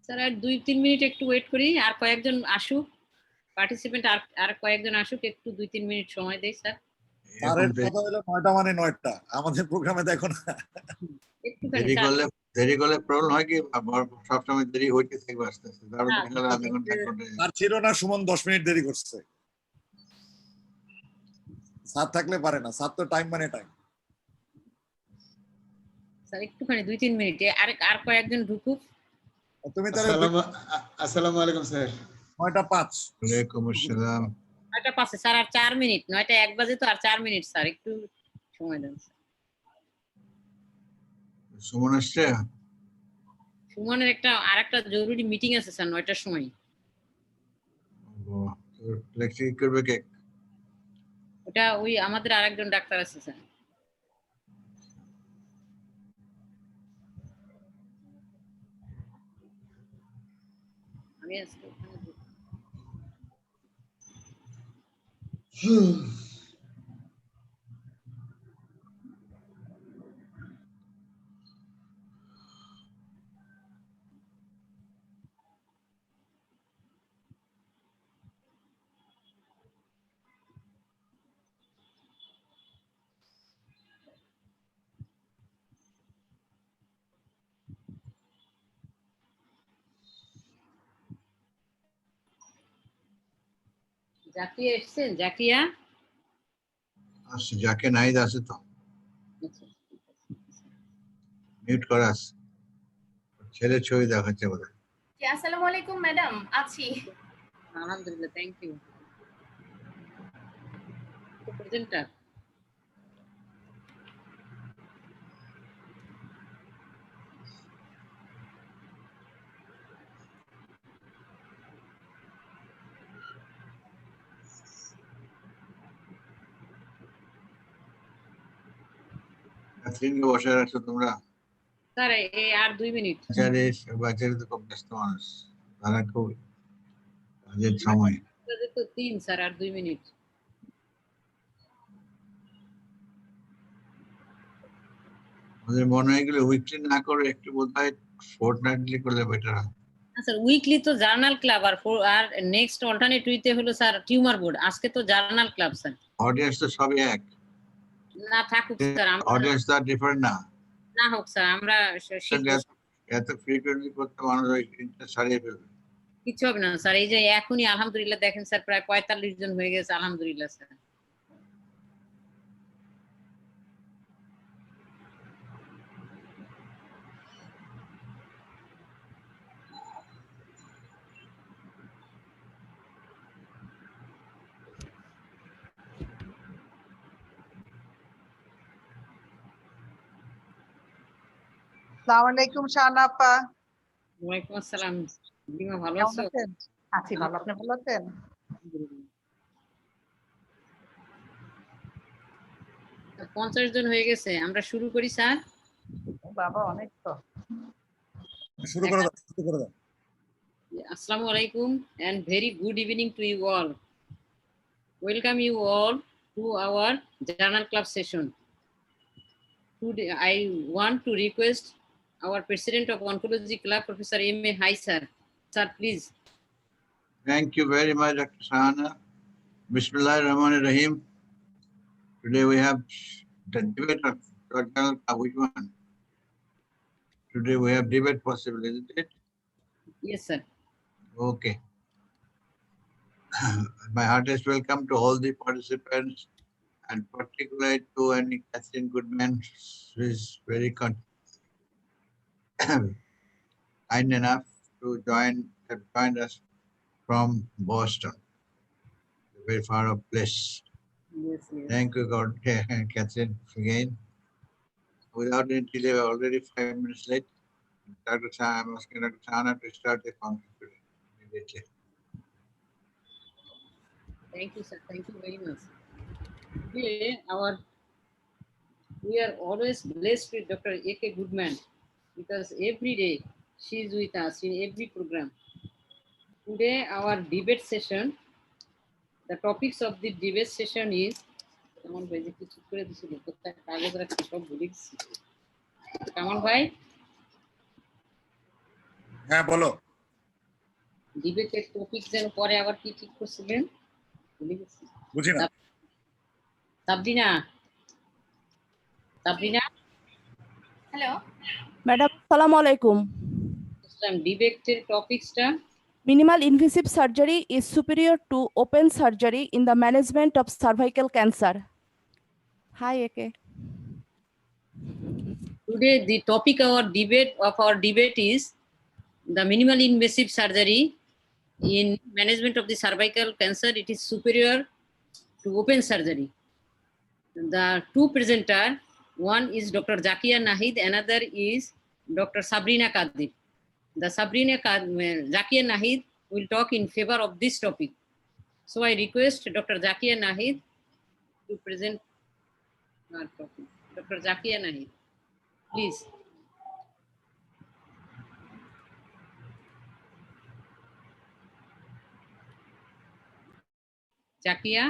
Sir আর 2-3 minute একটু wait করি, আর কয়েকজন আসুক পার্টিসিপেন্ট, আর কয়েকজন আসুক, একটু 2-3 মিনিট সময় দেই স্যার। স্যারের কথা হলো 9টা মানে 9টা, আমাদের প্রোগ্রামে দেখো না। একটুখানি দেরি করলে প্রবলেম হয় কি, সবসময় দেরি হইতে থাকবে আস্তে আস্তে। আর ছিল না সুমন 10 মিনিট দেরি করছে। স্যার থাকলে পারে না, স্যার তো টাইম মানে টাইম। স্যার একটুখানি 2-3 মিনিট আর কয়েকজন ঢুকুক। তুমি তাহলে আসসালামু আলাইকুম স্যার। 9টা 5। ওয়ালাইকুম আসসালাম। 9টা 5 স্যার, আর 4 মিনিট, 9টা 1 বাজে তো, আর 4 মিনিট স্যার, একটু সময় দেন স্যার। সুমন আসছে? সুমনের আরেকটা জরুরি মিটিং আছে স্যার 9টার সময়। লেকচার করবে কে? ওটা ওই আমাদের আরেকজন ডাক্তার আছে স্যার। আমি আজকে জাকিয়া এসছেন? জাকিয়া আসছে, যাকে নাইদ আছে তো মিউট করা আছে। ছেলে ছবি দেখাচ্ছে বলে। আসসালামু আলাইকুম ম্যাডাম, আছি। আলহামদুলিল্লাহ, থ্যাংক ইউ। প্রেজেন্টার ক্যাথরিনকে বসে রাখছো তোমরা? স্যার এই আর 2 মিনিট। বাচ্চারা তো খুব ব্যস্ত মানুষ, তারা খুব কাজের সময়। তো 3 স্যার, আর 2 মিনিট। আমাদের মনে হয় এগুলো উইকলি না করে একটু বোধহয় ফোর্টনাইটলি করলে বেটার হয়। স্যার উইকলি তো জার্নাল ক্লাব, আর নেক্সট অল্টারনেট উইকে হলো স্যার টিউমার বোর্ড। আজকে তো জার্নাল ক্লাব স্যার। অডিয়েন্স তো সবই এক না থাকুক স্যার, অডিয়েন্স তো ডিফারেন্ট না হোক স্যার, আমরা এত ফ্রিকোয়েন্টলি করতে মানুষ ইন্টারেস্ট হারিয়ে ফেলবে। কিছু হবে না স্যার। এই যে এখনই আলহামদুলিল্লাহ দেখেন স্যার, প্রায় 45 জন হয়ে গেছে আলহামদুলিল্লাহ স্যার। আসসালামু আলাইকুম শাহানা আপা। ওয়ালাইকুম আসসালাম। দিমা ভালো কেমন আছো? আছেন? আছি ভালো, আপনি ভালো আছেন? 50 জন হয়ে গেছে, আমরা শুরু করি স্যার। বাবা অনেক তো। শুরু করে দাও, শুরু করে দাও। Assalamu alaikum and very good evening to you all. Welcome you all to our journal club session. Today I want to request our President of Oncology Club, Professor M.A. Hai sir. Sir, please. Thank you very much, Dr. Sahana. Bismillahirrahmanirrahim. Today we have the debate of which one? Today we have debate possible, isn't it? Yes, sir. Okay. My heartiest welcome to all the participants, and particularly to any Catherine Goodman, who is very kind enough to join us from Boston, a very far off place. Yes, yes. Thank you, God, Catherine, again. Without any delay, we're already 5 minutes late. Dr. Shah, I'm asking Dr. Shahana to start the conference immediately. Thank you, sir. Thank you very much. Today, we are always blessed with Dr. A.K. Goodman, because every day she is with us in every program. Today, our debate session, the topics of the debate session is Kamal bhai কিছু করে দিছিল, কোথায় কাগজ রাখছি সব ভুলে গেছি। কামাল ভাই, হ্যাঁ বলো। ডিবেটের টপিক যেন পরে আবার কি ঠিক করছিলেন ভুলে গেছি। বুঝি না। সাবরিনা, সাবরিনা, হ্যালো ম্যাডাম আসসালামু আলাইকুম। ডিবেটের টপিকসটা Minimal invasive surgery is superior to open surgery in the management of cervical cancer. Hi, Eke. today the topic of our debate is the minimal invasive surgery in management of the cervical cancer. It is superior to open surgery. The two presenter, one is Dr. Zakia Nahid, another is Dr. Sabrina Kadir. The Zakia Nahid will talk in favor of this topic. So I request Dr. Zakia Nahid to present our topic. Dr. Zakia Nahid, please. Zakia,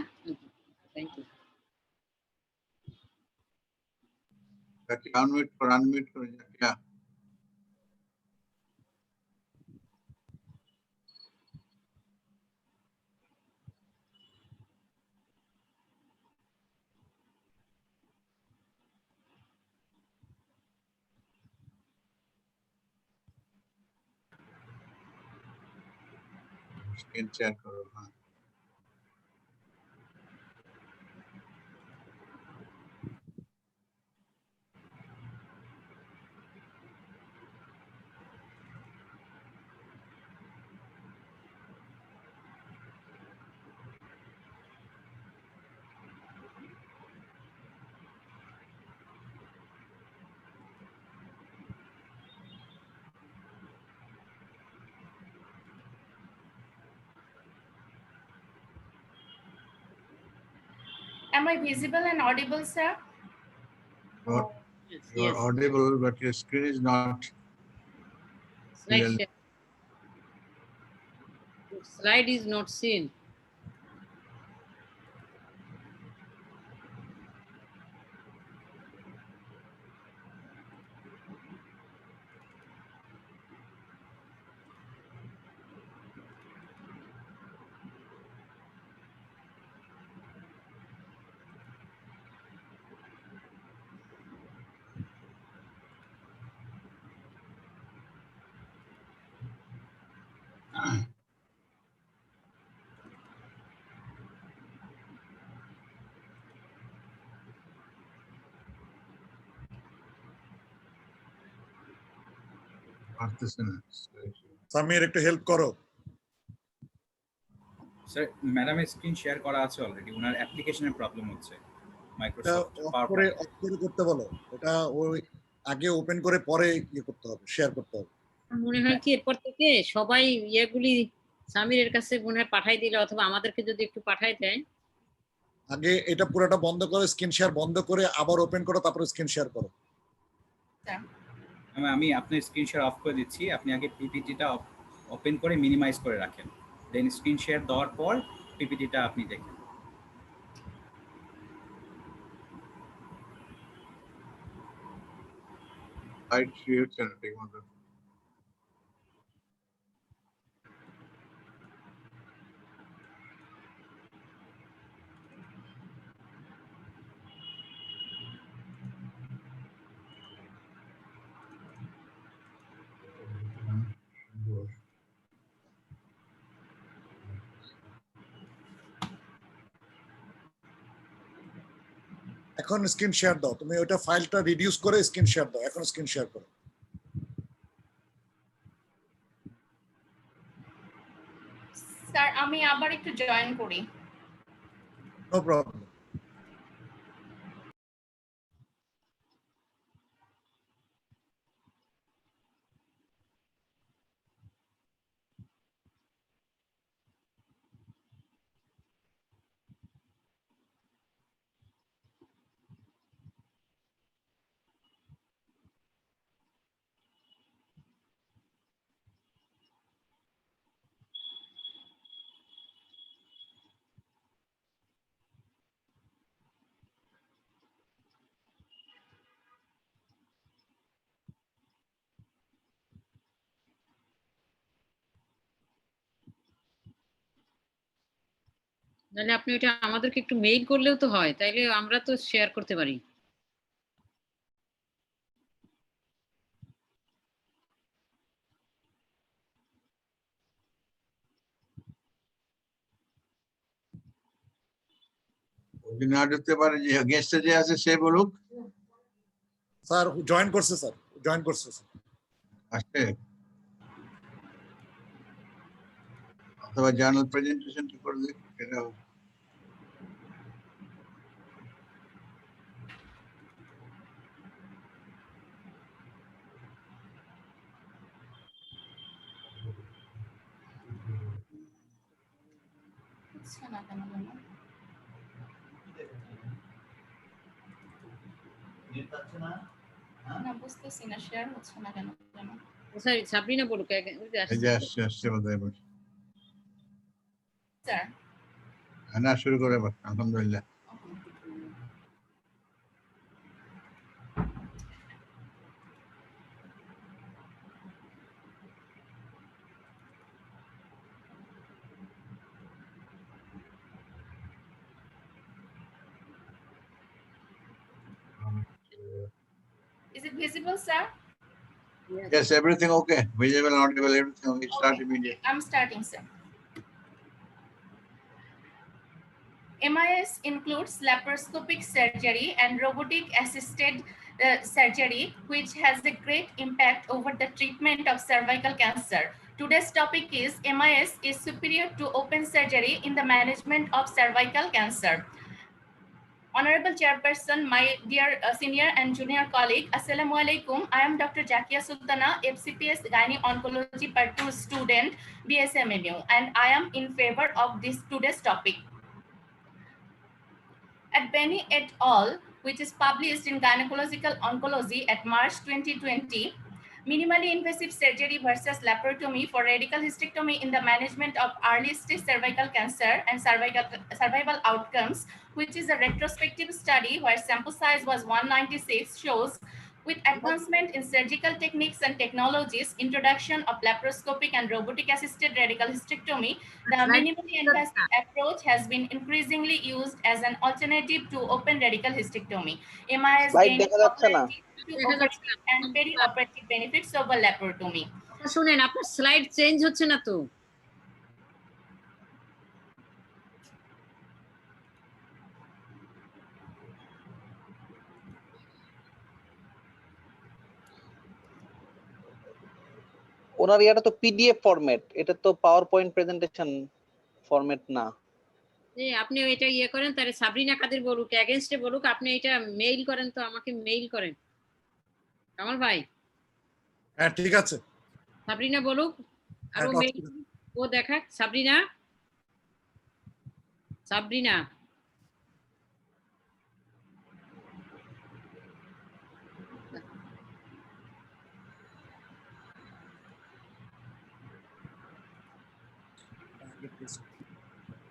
thank you. unmute করে Zakia. Screen share করো। হ্যাঁ, am I visible and audible sir? you are audible but your screen is not Slide clearly. share. Slide is not seen. পারতেছে না। সামির একটু help করো। Sir ম্যাডামের screen share করা আছে অলরেডি, ওনার অ্যাপ্লিকেশনের প্রবলেম হচ্ছে এটা মাইক্রোসফট অফ পাওয়ার করে করতে বলো। ওটা ওই আগে ওপেন করে পরে করতে হবে, শেয়ার করতে হবে। মনে হয় কি এরপর থেকে সবাই ইয়েগুলি সামিরের কাছে মনে হয় পাঠাই দিলে অথবা আমাদেরকে যদি একটু পাঠাই দেয়। আগে এটা পুরোটা বন্ধ করো, স্ক্রিন শেয়ার বন্ধ করে আবার ওপেন করো, তারপর স্ক্রিন শেয়ার করো। আমি আপনার স্ক্রিন শেয়ার অফ করে দিচ্ছি, আপনি আগে পিপিটিটা ওপেন করে মিনিমাইজ করে রাখেন, দেন স্ক্রিন শেয়ার দেওয়ার পর পিপিটিটা আপনি দেখেন। লাইট শেয়ার হচ্ছে না ঠিক মতো। এখন স্ক্রিন শেয়ার দাও, তুমি ওটা ফাইলটা রিডিউস করে স্ক্রিন শেয়ার দাও। এখন স্ক্রিন শেয়ার করো। স্যার আমি আবার একটু জয়েন করি। No problem. নাহলে আপনি ওটা আমাদেরকে একটু মেইল করলেও তো হয়, তাইলে আমরা তো শেয়ার করতে পারি। যদি না ঢুকতে পারে, যে গেস্টে যে আছে সে বলুক। স্যার জয়েন করছে, স্যার জয়েন করছে স্যার। আসছে, অথবা জার্নাল প্রেজেন্টেশনটা করে দিক, এটা হচ্ছে না কেন জানো? না বুঝতেছি না, শেয়ার হচ্ছে না কেন জানো? স্যার সাবরিনা বলুক, ওই যে এই যে আসছে। আসছে বোধহয় এবার। স্যার না, শুরু করে এবার, আলহামদুলিল্লাহ। Is it visible, sir? Yes, everything okay, visible, audible, everything. We start immediately. I'm starting, sir. MIS includes laparoscopic surgery and robotic assisted surgery, which has a great impact over the treatment of cervical cancer. Today's topic is MIS is superior to open surgery in the management of cervical cancer. Honorable Chairperson, my dear senior and junior colleague, Assalamu alaikum. I am Dr. Jakia Sultana, FCPS Gynae Oncology Part 2 student, BSMMU, and I am in favor of this today's topic. At Benny et al., which is published in Gynecological Oncology at March 2020, minimally invasive surgery versus laparotomy for radical hysterectomy in the management of early-stage cervical cancer and survival outcomes, which is a retrospective study where sample size was 196, shows with advancement in surgical techniques and technologies, introduction of laparoscopic and robotic assisted radical hysterectomy, the minimally invasive approach has been increasingly used as an alternative to open radical hysterectomy. MIS gaining popularity to operative and perioperative benefits over laparotomy. শুনেন, আপনার slide change হচ্ছে না তো? ওনার এটা তো PDF format, এটা তো power point presentation format না। আপনি এটা ইয়ে করেন, তাহলে সাবরিনা কাদের বলুক, এগেইনস্টে বলুক, আপনি এটা মেইল করেন, তো আমাকে মেইল করেন কামাল ভাই। হ্যাঁ ঠিক আছে, সাবরিনা বলুক, আরো হ্যাঁ, মেইল ও দেখাক। সাবরিনা, সাবরিনা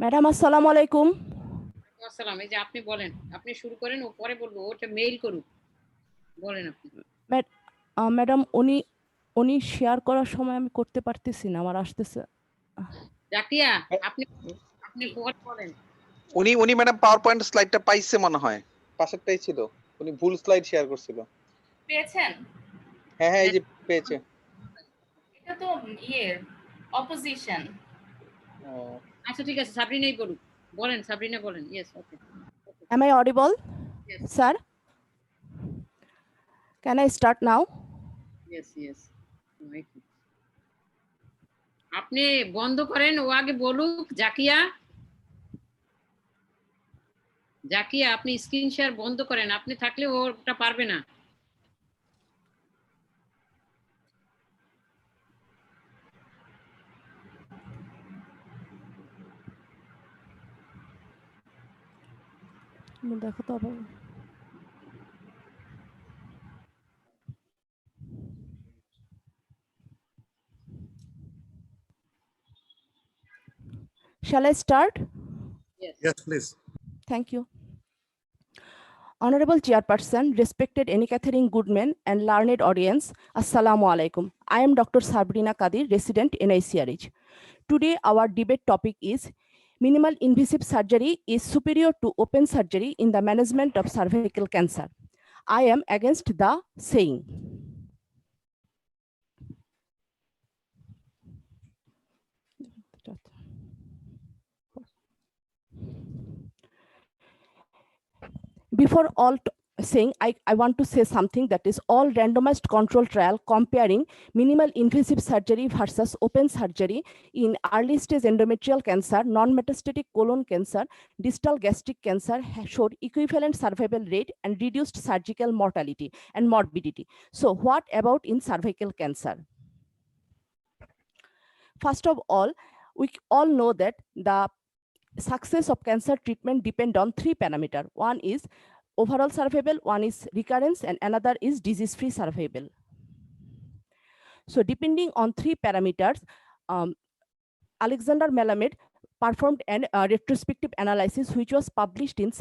ম্যাডাম আসসালামু আলাইকুম। আসসালাম। এই যে আপনি বলেন, আপনি শুরু করেন, ও পরে বলবো, ওটা মেইল করুক। বলেন আপনি। ম্যাডাম উনি শেয়ার করার সময় আমি করতে পারতেছি না, আমার আসতেছে। জাকিয়া, আপনি পরে বলেন। উনি ম্যাডাম পাওয়ার পয়েন্ট স্লাইডটা পাইছে মনে হয়, পাশেরটাই ছিল, উনি ভুল স্লাইড শেয়ার করছিল। পেয়েছেন? হ্যাঁ, এই যে পেয়েছে। এটা তো অপোজিশন। আচ্ছা ঠিক আছে, সাবরিনাই বলুক। বলেন সাবরিনা, বলেন। Yes, okay. Am I audible? Yes. Sir? Can I start now? Yes. আপনি বন্ধ করেন, ও আগে বলুক। জাকিয়া আপনি স্ক্রিন শেয়ার বন্ধ করেন, আপনি থাকলে ওটা পারবে না। দেখো তো আবার। Shall I start? Yes, please. Thank you. Honorable Chairperson, respected Annie Catherine Goodman and learned audience, Assalamu alaikum. I am Dr. Sabrina Kadir, resident NICRH. Today, our debate topic is minimal invasive surgery is superior to open surgery in the management of cervical cancer. I am against the saying. Before all saying, I want to say something, that is all randomized control trial comparing minimal invasive surgery versus open surgery in early stage endometrial cancer, non-metastatic colon cancer, distal gastric cancer showed equivalent survival rate and reduced surgical mortality and morbidity. So what about in cervical cancer? First of all, we all know that the success of cancer treatment depend on three parameters. One is overall survival, one is recurrence, and another is disease-free survival. So depending on three parameters, Alexander Melamed performed an retrospective analysis which was published in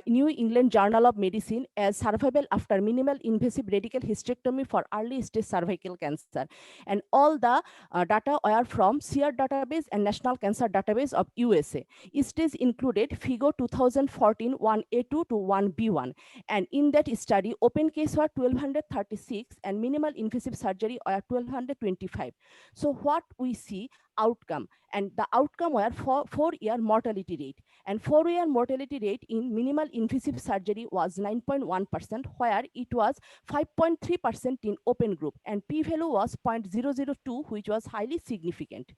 New England Journal of Medicine as survival after minimal invasive radical hysterectomy for early stage cervical cancer. And all the data were from SEER database and National Cancer Database of USA. Stage included FIGO 2014 1A2 to 1B1. And in that study, open case were 1236 and minimal invasive surgery were 1225. So what we see outcome, and the outcome were 4-year mortality rate, and 4-year mortality rate in minimal invasive surgery was 9.1%, where it was 5.3% in open group, and p-value was 0.002, which was highly significant.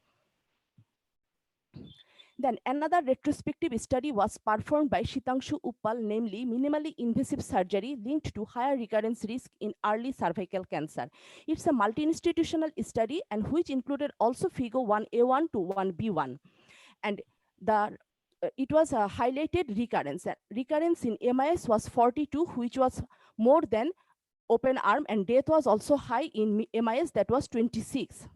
Then another retrospective study was performed by Shitangshu Uppal, namely minimally invasive surgery linked to higher recurrence risk in early cervical cancer. It's a multi-institutional study and which included also FIGO 1A1 to 1B1. And it was a highlighted recurrence. Recurrence in MIS was 42, which was more than open arm, and death was also high in MIS, that was 26.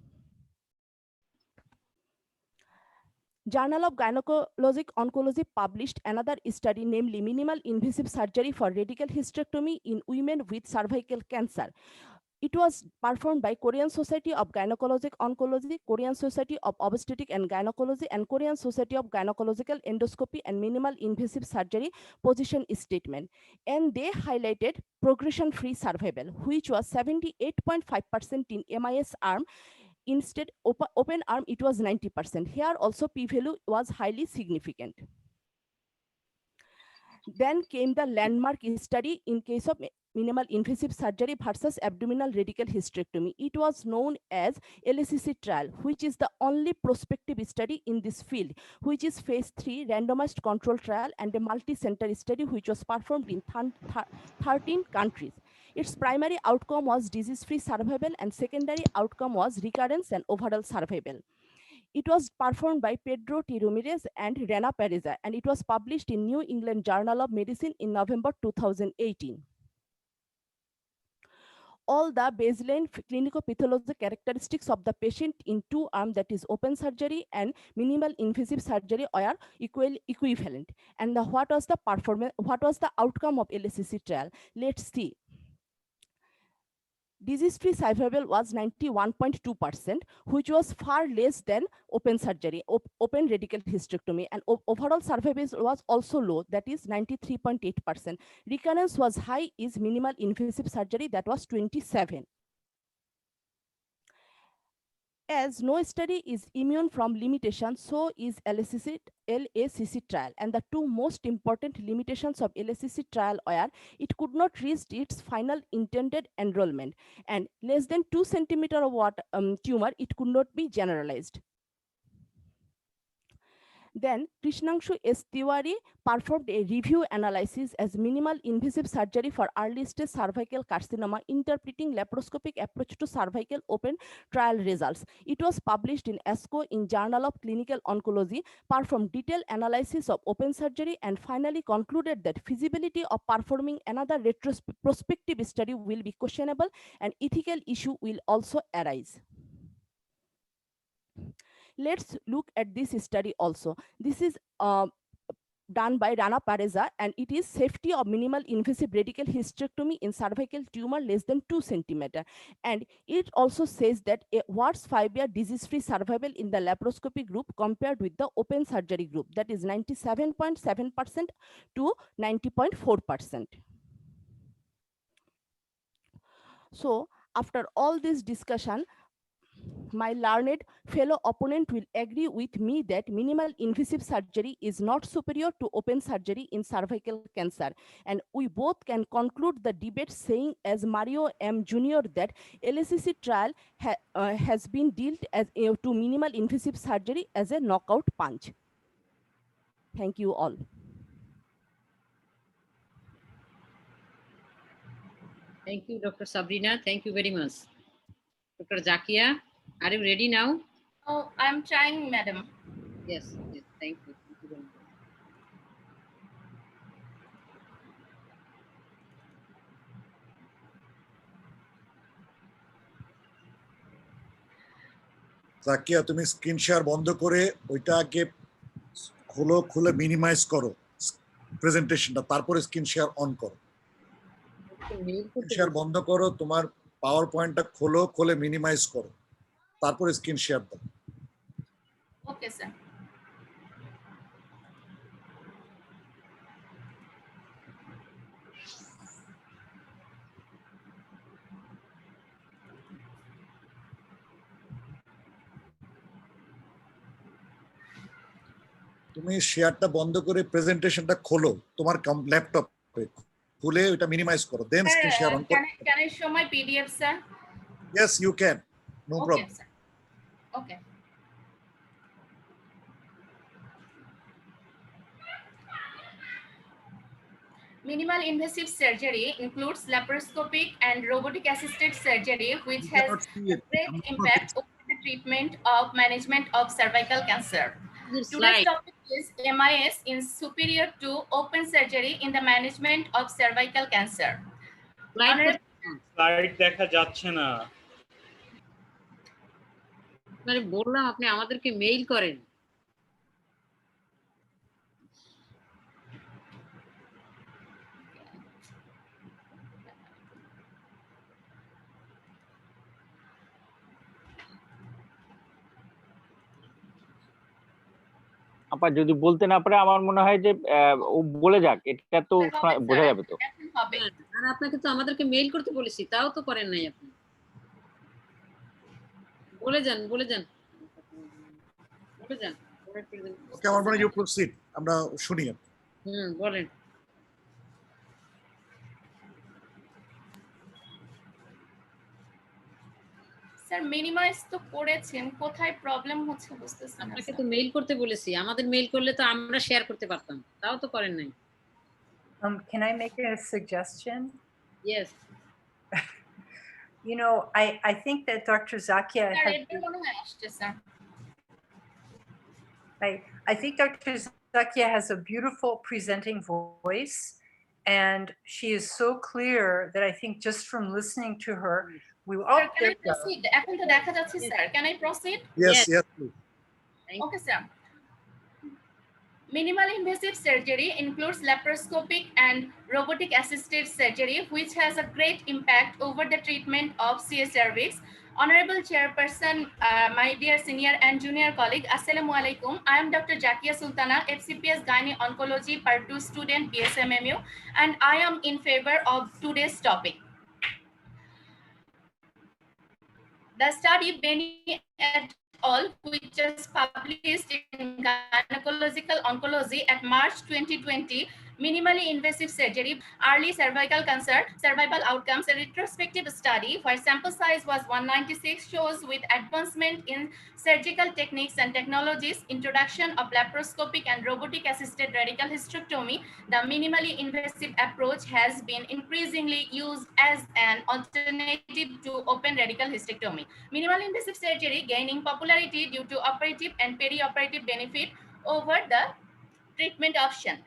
Journal of Gynecologic Oncology published another study, namely minimal invasive surgery for radical hysterectomy in women with cervical cancer. It was performed by Korean Society of Gynecologic Oncology, Korean Society of Obstetric and Gynecology, and Korean Society of Gynecological Endoscopy and Minimal Invasive Surgery position statement. And they highlighted progression-free survival, which was 78.5% in MIS arm. Instead, open arm, it was 90%. Here also p-value was highly significant. Then came the landmark study in case of minimal invasive surgery versus abdominal radical hysterectomy. It was known as LACC trial, which is the only prospective study in this field, which is phase 3 randomized control trial and a multi-center study which was performed in 13 countries. Its primary outcome was disease-free survival and secondary outcome was recurrence and overall survival. It was performed by Pedro T. Ramirez and Rena Pereza, and it was published in New England Journal of Medicine in November 2018. All the baseline clinicopathologic characteristics of the patient in two arms, that is open surgery and minimal invasive surgery, are equivalent. And what was the performance? What was the outcome of LACC trial? Let's see. Disease-free survival was 91.2%, which was far less than open surgery, open radical hysterectomy, and overall survival was also low, that is 93.8%. Recurrence was high is minimal invasive surgery, that was 27. As no study is immune from limitation, so is LACC trial. And the two most important limitations of LACC trial are it could not reach its final intended enrollment, and less than 2 centimeter of tumor, it could not be generalized. Then Krishnanshu S. Tiwari performed a review analysis as minimal invasive surgery for early stage cervical carcinoma, interpreting laparoscopic approach to cervical open trial results. It was published in ASCO in Journal of Clinical Oncology, performed detailed analysis of open surgery, and finally concluded that feasibility of performing another prospective study will be questionable and ethical issue will also arise. Let's look at this study also. This is done by Rana Pareza, and it is safety of minimal invasive radical hysterectomy in cervical tumor less than 2 centimeter. And it also says that a worse 5-year disease-free survival in the laparoscopy group compared with the open surgery group, that is 97.7% to 90.4%. So after all this discussion, my learned fellow opponent will agree with me that minimal invasive surgery is not superior to open surgery in cervical cancer. And we both can conclude the debate saying, as Mario M. Jr., that LACC trial has been dealt as to minimal invasive surgery as a knockout punch. Thank you all. Thank you, Dr. Sabrina. Thank you very much. Dr. Zakia, are you ready now? Oh, I'm trying, madam. Yes, yes, thank you. Thank you very much. Zakia তুমি screen share বন্ধ করে ওইটা আগে খোলো, খুলে minimise করো প্রেজেন্টেশনটা, তারপরে স্ক্রিন শেয়ার অন করো। স্ক্রিন শেয়ার বন্ধ করো, তোমার পাওয়ার পয়েন্টটা খোলো, খুলে মিনিমাইজ করো, তারপরে স্ক্রিন শেয়ার দাও। Okay, sir. তুমি শেয়ারটা বন্ধ করে প্রেজেন্টেশনটা খোলো তোমার ল্যাপটপে, খুলে ওটা মিনিমাইজ করো, দেন স্ক্রিন শেয়ার অন করো। Can I show my PDF, sir? Yes, you can. No Okay, problem. sir. Okay. Minimal invasive surgery includes laparoscopic and robotic assisted surgery, which You has cannot see a it. great I'm not impact over the treatment of management of cervical cancer. Your Today's slide. topic is MIS is superior to open surgery in the management of cervical cancer. Slide slide দেখা যাচ্ছে না। মানে বললাম আপনি আমাদেরকে mail করেন। আপা যদি বলতে না পারে আমার মনে হয় যে ও বলে যাক, এটা তো বোঝা যাবে তো। আর আপনাকে তো আমাদেরকে মেইল করতে বলেছি, তাও তো করেন নাই আপনি। বলে যান বলে যান বলে যান। ওকে, আমার মনে হয় ইউ প্রসিড, আমরা শুনি। বলেন। স্যার মিনিমাইজ তো করেছেন, কোথায় প্রবলেম হচ্ছে বুঝতেছি না। আপনাকে তো মেইল করতে বলেছি, আমাদের মেইল করলে তো আমরা শেয়ার করতে পারতাম, তাও তো করেন নাই। Can I make a suggestion? Yes. You know, I think that Dr. Zakia I think Dr. Zakia has a beautiful presenting voice, and she is so clear that I think just from listening to her, we will. Sir, can I proceed? এখন তো দেখা যাচ্ছে sir, can I proceed? Yes, yes, please. Okay, sir. Minimal invasive surgery includes laparoscopic and robotic assisted surgery, which has a great impact over the treatment of CS cervix. Honorable Chairperson, my dear senior and junior colleague, Assalamu alaikum. I am Dr. Zakia Sultana, FCPS Gynae Oncology Part 2 student, BSMMU, and I am in favor of today's topic. The study Benny et al., which is published in Gynecological Oncology at March 2020, minimally invasive surgery, early cervical cancer, survival outcomes, a retrospective study where sample size was 196, shows with advancement in surgical techniques and technologies, introduction of laparoscopic and robotic assisted radical hysterectomy, the minimally invasive approach has been increasingly used as an alternative to open radical hysterectomy. Minimal invasive surgery gaining popularity due to operative and perioperative benefit over the treatment option.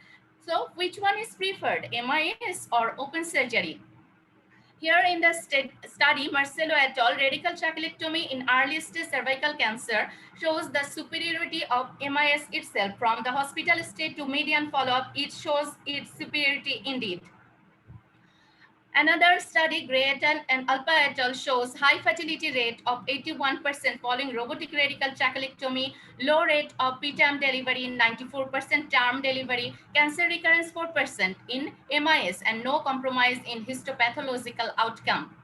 So which one is preferred, MIS or open surgery? Here in the study, Marcelo et al. Radical trachelectomy in early stage cervical cancer shows the superiority of MIS itself. From the hospital stay to median follow-up, it shows its superiority indeed. Another study, Gray et al. And Alpa et al. Shows high fertility rate of 81% following robotic radical trachelectomy, low rate of preterm delivery, 94% term delivery, cancer recurrence 4% in MIS, and no compromise in histopathological outcome.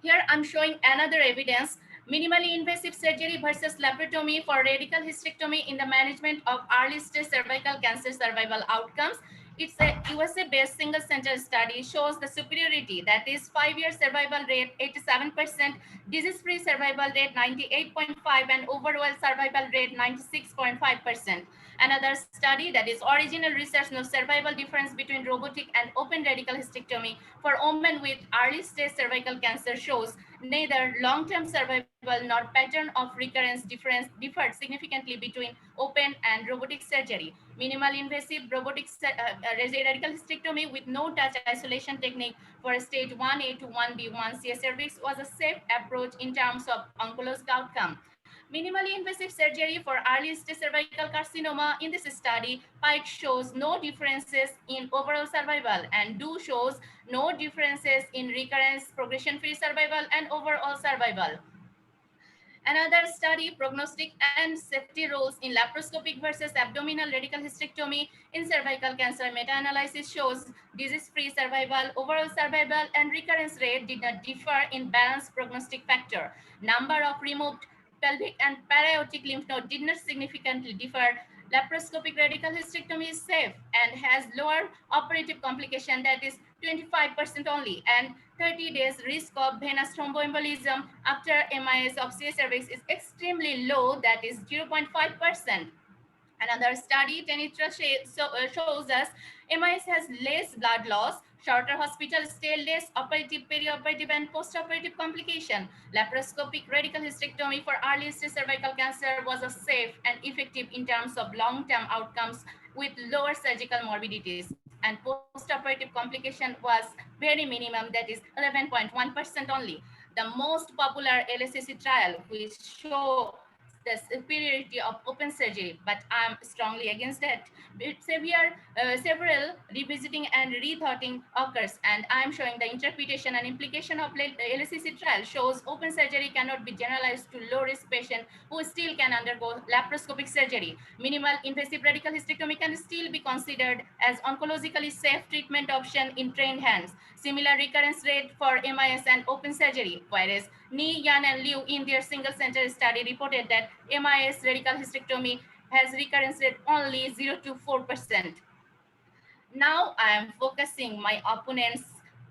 Here I'm showing another evidence, minimally invasive surgery versus laparotomy for radical hysterectomy in the management of early stage cervical cancer survival outcomes. It's a USA-based single center study, shows the superiority, that is 5-year survival rate 87%, disease-free survival rate 98.5%, and overall survival rate 96.5%. Another study, that is original research, no survival difference between robotic and open radical hysterectomy for women with early stage cervical cancer, shows neither long-term survival nor pattern of recurrence differed significantly between open and robotic surgery. Minimal invasive robotic radical hysterectomy with no touch isolation technique for stage 1A to 1B, 1C cervix was a safe approach in terms of oncologic outcome. Minimally invasive surgery for early stage cervical carcinoma in this study, PIKE shows no differences in overall survival and DO shows no differences in recurrence, progression-free survival, and overall survival. Another study, prognostic and safety roles in laparoscopic versus abdominal radical hysterectomy in cervical cancer meta-analysis shows disease-free survival, overall survival, and recurrence rate did not differ in balanced prognostic factor. Number of removed pelvic and para-aortic lymph node did not significantly differ. Laparoscopic radical hysterectomy is safe and has lower operative complication, that is 25% only, and 30 days risk of venous thromboembolism after MIS of C cervix is extremely low, that is 0.5%. Another study, TENITRA, shows us MIS has less blood loss, shorter hospital stay, less operative, perioperative, and postoperative complication. Laparoscopic radical hysterectomy for early stage cervical cancer was a safe and effective in terms of long-term outcomes with lower surgical morbidities, and postoperative complication was very minimum, that is 11.1% only. The most popular LSCC trial, which show the superiority of open surgery, but I'm strongly against that. Several revisiting and rethoughting occurs, and I'm showing the interpretation and implication of LSCC trial shows open surgery cannot be generalized to low-risk patients who still can undergo laparoscopic surgery. Minimal invasive radical hysterectomy can still be considered as oncologically safe treatment option in trained hands. Similar recurrence rate for MIS and open surgery, whereas Ni, Yan, and Liu in their single center study reported that MIS radical hysterectomy has recurrence rate only 0 to 4%. Now I am focusing my opponent's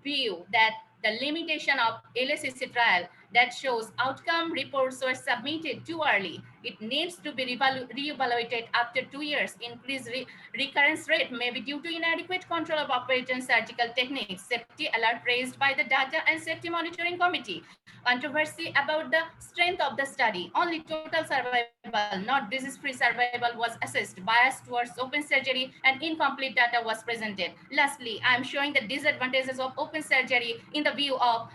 view that the limitation of LSCC trial that shows outcome reports were submitted too early. It needs to be reevaluated after 2 years. Increased recurrence rate may be due to inadequate control of operating surgical techniques. Safety alert raised by the Data and Safety Monitoring Committee. Controversy about the strength of the study. Only total survival, not disease-free survival, was assessed. Bias towards open surgery and incomplete data was presented. Lastly, I am showing the disadvantages of open surgery in the view of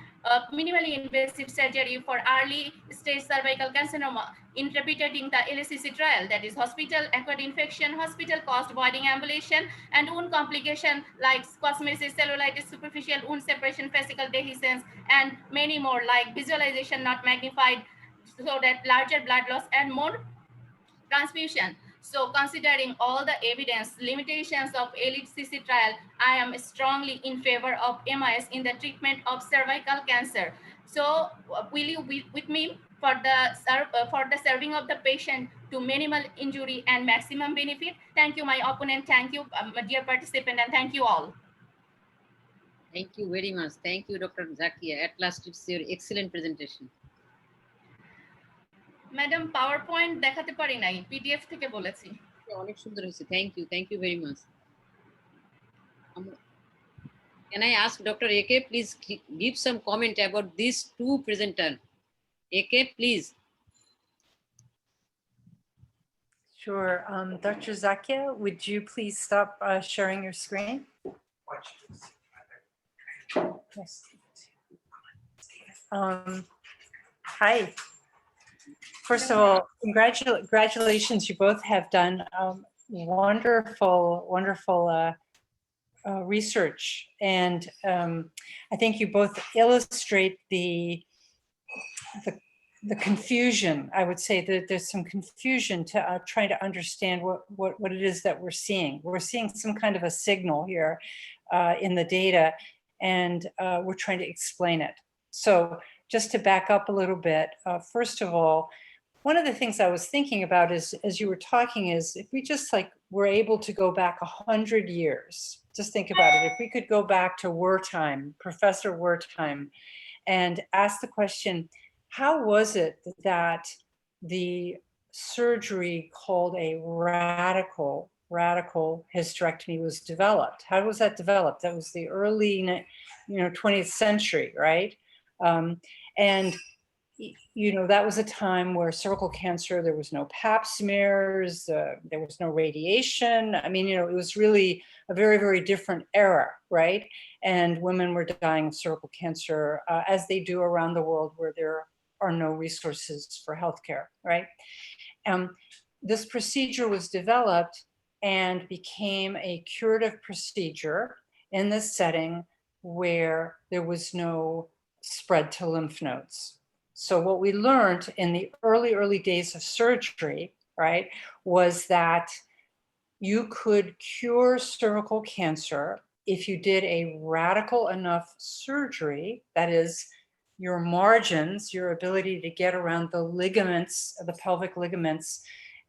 minimally invasive surgery for early stage cervical carcinoma, interpreting the LSCC trial, that is hospital-acquired infection, hospital cost, voiding ambulation, and wound complication like cosmesis, cellulitis, superficial wound separation, fascicle dehiscence, and many more like visualization not magnified, so that larger blood loss and more transfusion. So considering all the evidence limitations of LHCC trial, I am strongly in favor of MIS in the treatment of cervical cancer. So will you be with me for the serving of the patient to minimal injury and maximum benefit? Thank you, my opponent. Thank you, my dear participant, and thank you all. Thank you very much. Thank you, Dr. Zakia. At last, it's your excellent presentation. Madam PowerPoint দেখাতে পারি নাই, PDF থেকে বলেছি। অনেক সুন্দর হয়েছে, thank you very much. Can I ask Dr. AK, please give some comment about these two presenters? AK, please. Sure. Dr. Zakia, would you please stop sharing your screen? Yes. Hi. First of all, congratulations. You both have done wonderful, wonderful research. And I think you both illustrate the confusion. I would say that there's some confusion to trying to understand what it is that we're seeing. We're seeing some kind of a signal here in the data, and we're trying to explain it. So just to back up a little bit, first of all, one of the things I was thinking about is, as you were talking, is if we just like were able to go back 100 years, just think about it. If we could go back to Wertheim, Professor Wertheim, and ask the question, how was it that the surgery called a radical hysterectomy was developed? How was that developed? That was the early 20th century, right? And that was a time where cervical cancer, there was no pap smears, there was no radiation. I mean, it was really a very, very different era, right? And women were dying of cervical cancer as they do around the world where there are no resources for healthcare, right? This procedure was developed and became a curative procedure in this setting where there was no spread to lymph nodes. So what we learned in the early days of surgery, right, was that you could cure cervical cancer if you did a radical enough surgery, that is, your margins, your ability to get around the ligaments, the pelvic ligaments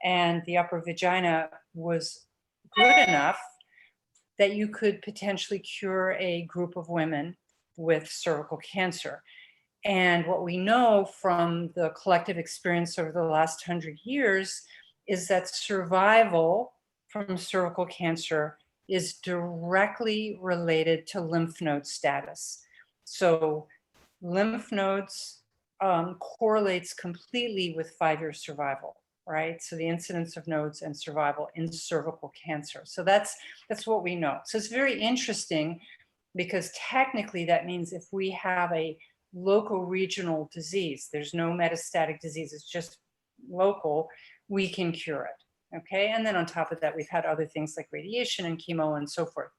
and the upper vagina was good enough that you could potentially cure a group of women with cervical cancer. And what we know from the collective experience over the last 100 years is that survival from cervical cancer is directly related to lymph node status. So lymph nodes correlates completely with 5-year survival, right? So the incidence of nodes and survival in cervical cancer. So that's what we know. So it's very interesting because technically that means if we have a local regional disease, there's no metastatic disease, it's just local, we can cure it, okay? And then on top of that, we've had other things like radiation and chemo and so forth.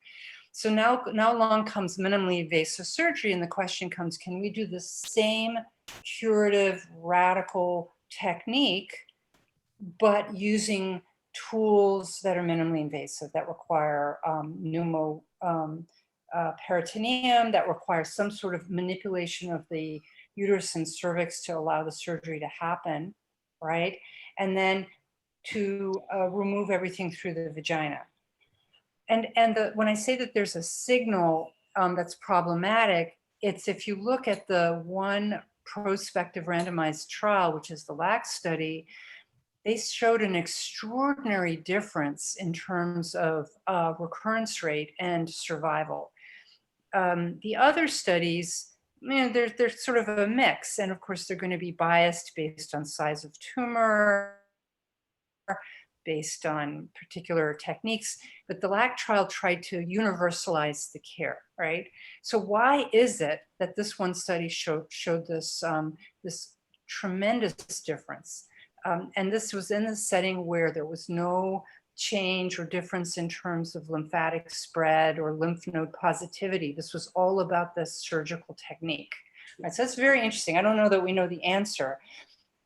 So now along comes minimally invasive surgery, and the question comes, can we do the same curative radical technique, but using tools that are minimally invasive, that require peritoneum, that requires some sort of manipulation of the uterus and cervix to allow the surgery to happen, right? And then to remove everything through the vagina. And when I say that there's a signal that's problematic, it's if you look at the one prospective randomized trial, which is the LAX study, they showed an extraordinary difference in terms of recurrence rate and survival. The other studies, they're sort of a mix. And of course, they're going to be biased based on size of tumor, based on particular techniques. But the LAC trial tried to universalize the care, right? So why is it that this one study showed this, this tremendous difference? And this was in a setting where there was no change or difference in terms of lymphatic spread or lymph node positivity. This was all about the surgical technique. Right, so that's very interesting. I don't know that we know the answer.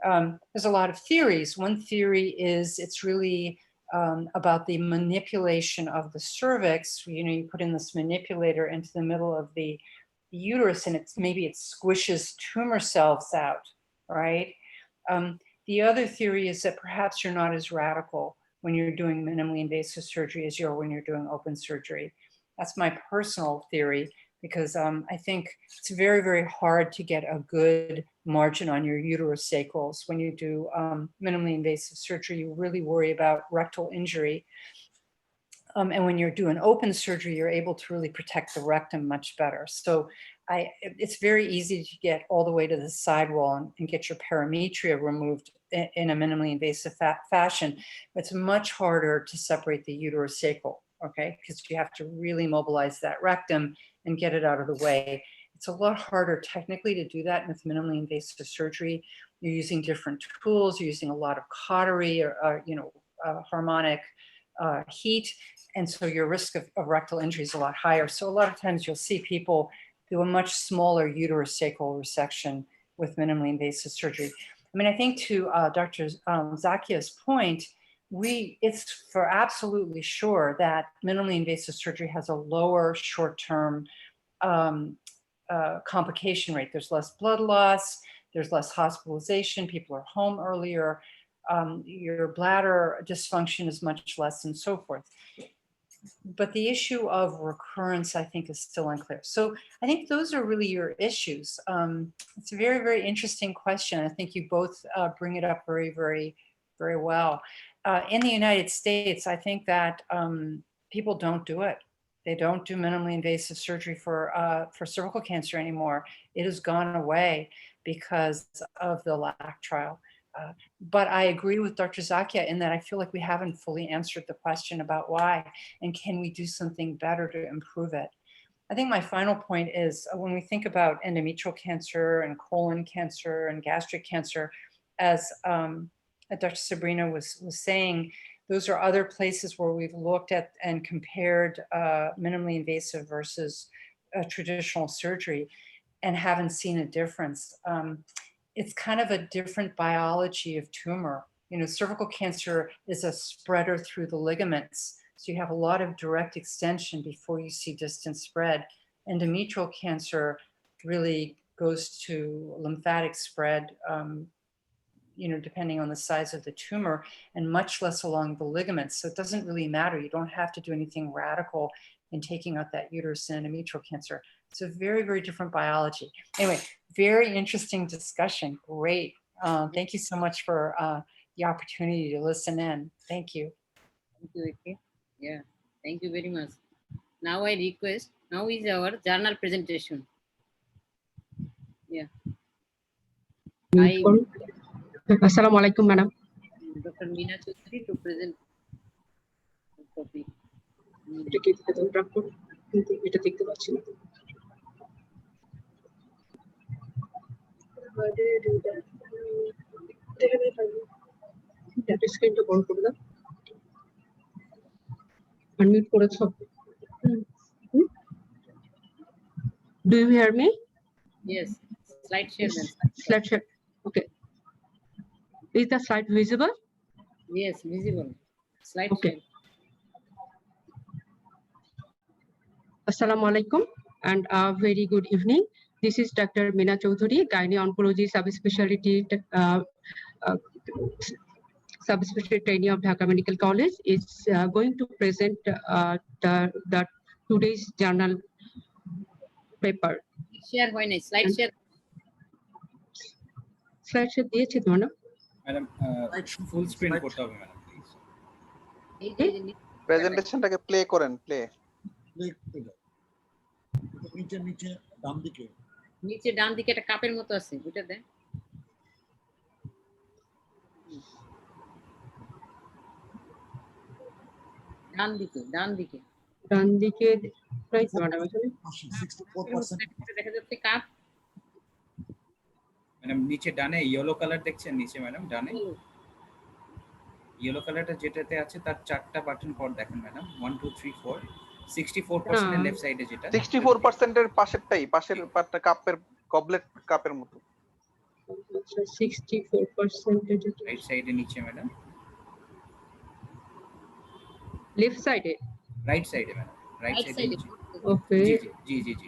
There's a lot of theories. One theory is it's really about the manipulation of the cervix. You put in this manipulator into the middle of the uterus, and maybe it squishes tumor cells out, right? The other theory is that perhaps you're not as radical when you're doing minimally invasive surgery as you are when you're doing open surgery. That's my personal theory, because I think it's very, very hard to get a good margin on your uterosacrals. When you do minimally invasive surgery, you really worry about rectal injury. And when you're doing open surgery, you're able to really protect the rectum much better. So it's very easy to get all the way to the sidewall and get your parametria removed in a minimally invasive fashion. It's much harder to separate the uterosacral, okay? Because you have to really mobilize that rectum and get it out of the way. It's a lot harder technically to do that with minimally invasive surgery. You're using different tools, you're using a lot of cautery or harmonic heat. And so your risk of rectal injury is a lot higher. So a lot of times you'll see people do a much smaller uterus sacral resection with minimally invasive surgery. I mean, I think to Dr. Zakia's point, it's for absolutely sure that minimally invasive surgery has a lower short-term complication rate. There's less blood loss, there's less hospitalization, people are home earlier, your bladder dysfunction is much less, and so forth. But the issue of recurrence, I think, is still unclear. So I think those are really your issues. It's a very, very interesting question. I think you both bring it up very, very, very well. In the United States, I think that people don't do it. They don't do minimally invasive surgery for cervical cancer anymore. It has gone away because of the LAC trial. But I agree with Dr. Zakia in that I feel like we haven't fully answered the question about why, and can we do something better to improve it? I think my final point is when we think about endometrial cancer and colon cancer and gastric cancer, as Dr. Sabrina was saying, those are other places where we've looked at and compared minimally invasive versus traditional surgery and haven't seen a difference. It's kind of a different biology of tumor. You know, cervical cancer is a spreader through the ligaments. So you have a lot of direct extension before you see distant spread. Endometrial cancer really goes to lymphatic spread, you know, depending on the size of the tumor, and much less along the ligaments. So it doesn't really matter. You don't have to do anything radical in taking out that uterus in endometrial cancer. It's a very, very different biology. Anyway, very interesting discussion. Great. Thank you so much for the opportunity to listen in. Thank you. Thank you, Vicky. Yeah, thank you very much. Now I request, now is our journal presentation. Yeah. Assalamu alaikum, madam. Dr. Meena Chaudhary to present the topic. How do you do that? That is going to go for the unmute for us. Do you hear me? Yes, slide share. Slide share. Okay. Is the slide visible? Yes, visible. Slide okay. share. Assalamu alaikum and a very good evening. This is Dr. Meena Chaudhary, Gynae Oncology Subspecialty trainee of Dhaka Medical College, is going to present the today's journal paper. Share why not? Slide share. Slide share diyechi to na? Madam, full screen korte hobe madam, please. Presentation টাকে play করেন, play. নিচে ডান দিকে। নিচে ডান দিকে একটা কাপের মতো আছে, ওটা দেন। ডান দিকে রাইট ম্যাডাম, আসলে 64% দেখা যাচ্ছে কাপ। ম্যাডাম নিচে ডানে ইয়েলো কালার দেখছেন, নিচে ম্যাডাম ডানে ইয়েলো কালারটা যেটাতে আছে তার চারটা বাটন পর দেখেন ম্যাডাম, 1 2 3 4 64% এর লেফট সাইডে যেটা 64% এর পাশেরটাই, পাশের পাটটা কাপের গবলেট কাপের মতো। 64% রাইট সাইডে নিচে ম্যাডাম, লেফট সাইডে, রাইট সাইডে ম্যাডাম, রাইট সাইডে। ওকে, জি জি জি,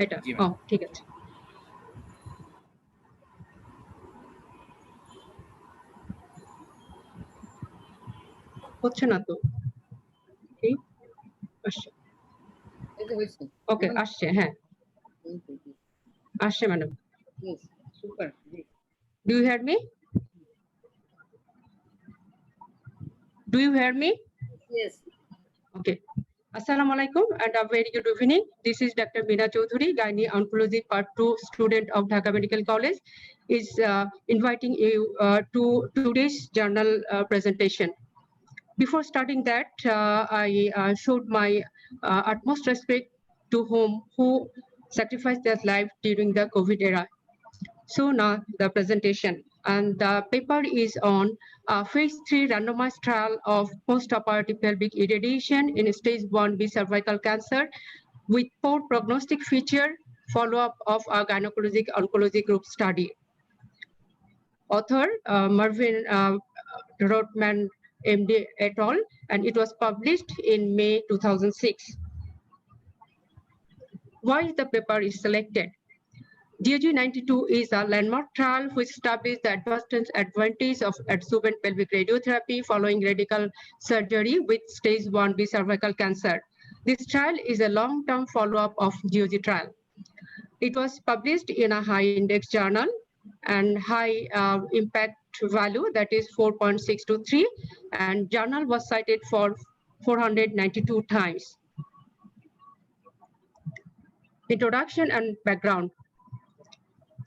এটা ও ঠিক আছে। হচ্ছে না তো? ঠিক আসছে, ওকে আসছে, হ্যাঁ আসছে madam. Super. Do you hear me? Do you hear me? Yes. Okay. Assalamu alaikum and a very good evening. This is Dr. Meena Chaudhary, Gynae Oncology Part 2 student of Dhaka Medical College, is inviting you to today's journal presentation. Before starting that, I showed my utmost respect to who sacrificed their life during the COVID era. So now the presentation, and the paper is on phase 3 randomized trial of post-operative pelvic irradiation in stage 1B cervical cancer with poor prognostic feature, follow-up of a gynecologic oncology group study. Author Marvin Rothman, MD et al., and it was published in May 2006. Why the paper is selected? DOG-92 is a landmark trial which established the advantage of adjuvant pelvic radiotherapy following radical surgery with stage 1B cervical cancer. This trial is a long-term follow-up of DOG trial. It was published in a high-index journal and high impact value, that is 4.623, and journal was cited for 492 times. Introduction and background.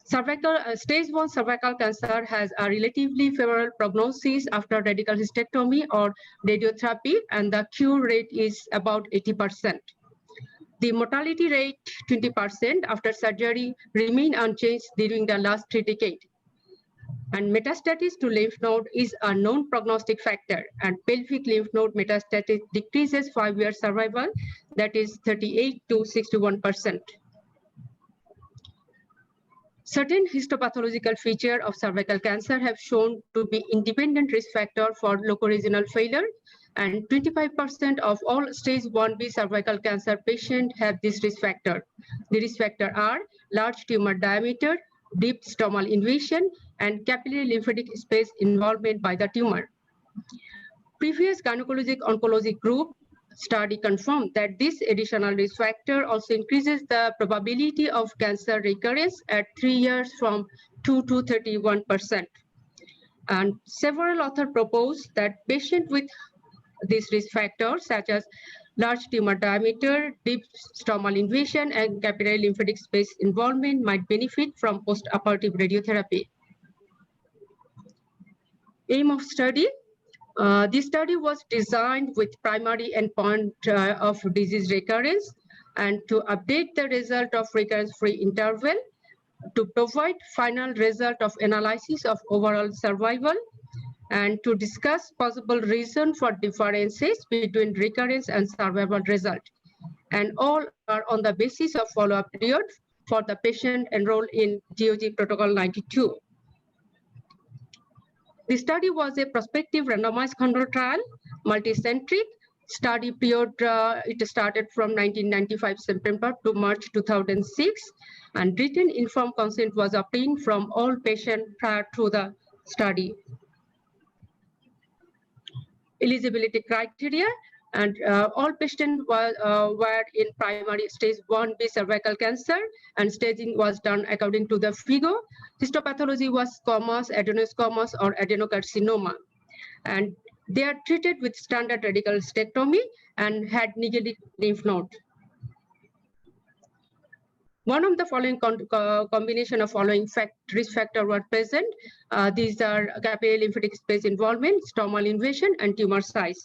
Stage 1 cervical cancer has a relatively favorable prognosis after radical hysterectomy or radiotherapy, and the cure rate is about 80%. The mortality rate, 20% after surgery, remain unchanged during the last 3 decades. And metastasis to lymph node is a known prognostic factor, and pelvic lymph node metastasis decreases 5-year survival, that is 38 to 61%. Certain histopathological features of cervical cancer have shown to be independent risk factor for locoregional failure, and 25% of all stage 1B cervical cancer patients have this risk factor. The risk factors are large tumor diameter, deep stromal invasion, and capillary lymphatic space involvement by the tumor. Previous gynecologic oncology group study confirmed that this additional risk factor also increases the probability of cancer recurrence at 3 years from 2 to 31%. And several authors propose that patients with these risk factors, such as large tumor diameter, deep stromal invasion, and capillary lymphatic space involvement, might benefit from post-operative radiotherapy. Aim of study. This study was designed with primary endpoint of disease recurrence and to update the result of recurrence-free interval, to provide final result of analysis of overall survival, and to discuss possible reason for differences between recurrence and survival result. And all are on the basis of follow-up period for the patient enrolled in DOG Protocol 92. The study was a prospective randomized control trial, multicentric. Study period, it started from 1995 September to March 2006, and written informed consent was obtained from all patients prior to the study. Eligibility criteria, and all patients were in primary stage 1B cervical cancer, and staging was done according to the FIGO. Histopathology was squamous, adenosquamous, or adenocarcinoma, and they are treated with standard radical hysterectomy and had negligent lymph node. One of the following combination of following risk factor were present. These are capillary lymphatic space involvement, stromal invasion, and tumor size.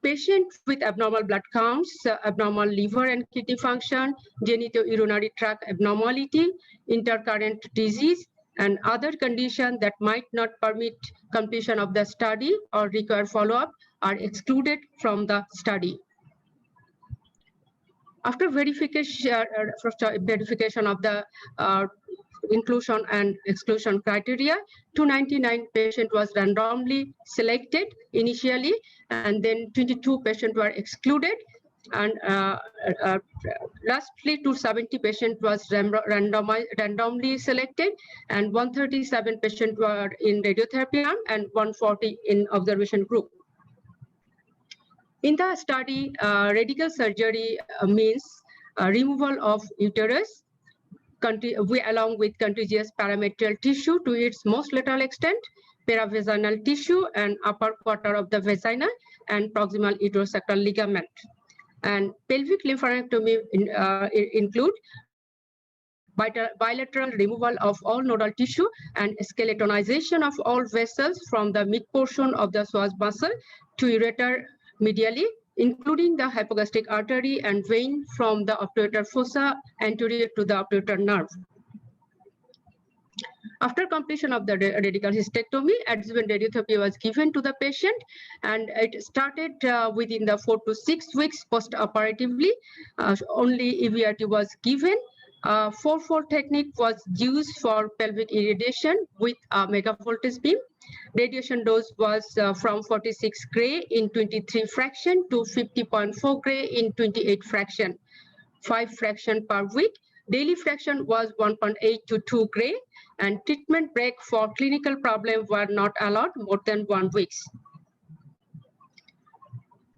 Patients with abnormal blood counts, abnormal liver and kidney function, genitourinary tract abnormality, intercurrent disease, and other conditions that might not permit completion of the study or require follow-up are excluded from the study. After verification of the inclusion and exclusion criteria, 299 patients was randomly selected initially, and then 22 patients were excluded, and lastly 270 patients was randomly selected, and 137 patients were in radiotherapy arm and 140 in observation group. In the study, radical surgery means removal of uterus along with contiguous parametrial tissue to its most lateral extent, paravaginal tissue and upper quarter of the vagina, and proximal uterosacral ligament. And pelvic lymphadenectomy include bilateral removal of all nodal tissue and skeletonization of all vessels from the mid portion of the psoas muscle to ureter medially including the hypogastric artery and vein from the obturator fossa anterior to the obturator nerve. After completion of the radical hysterectomy, adjuvant radiotherapy was given to the patient, and it started within the 4 to 6 weeks post-operatively. Only EVRT was given. 4-4 technique was used for pelvic irradiation with a megavoltage beam. Radiation dose was from 46 gray in 23 fraction to 50.4 gray in 28 fraction, 5 fraction per week. Daily fraction was 1.8 to 2 gray, and treatment break for clinical problem were not allowed more than 1 week.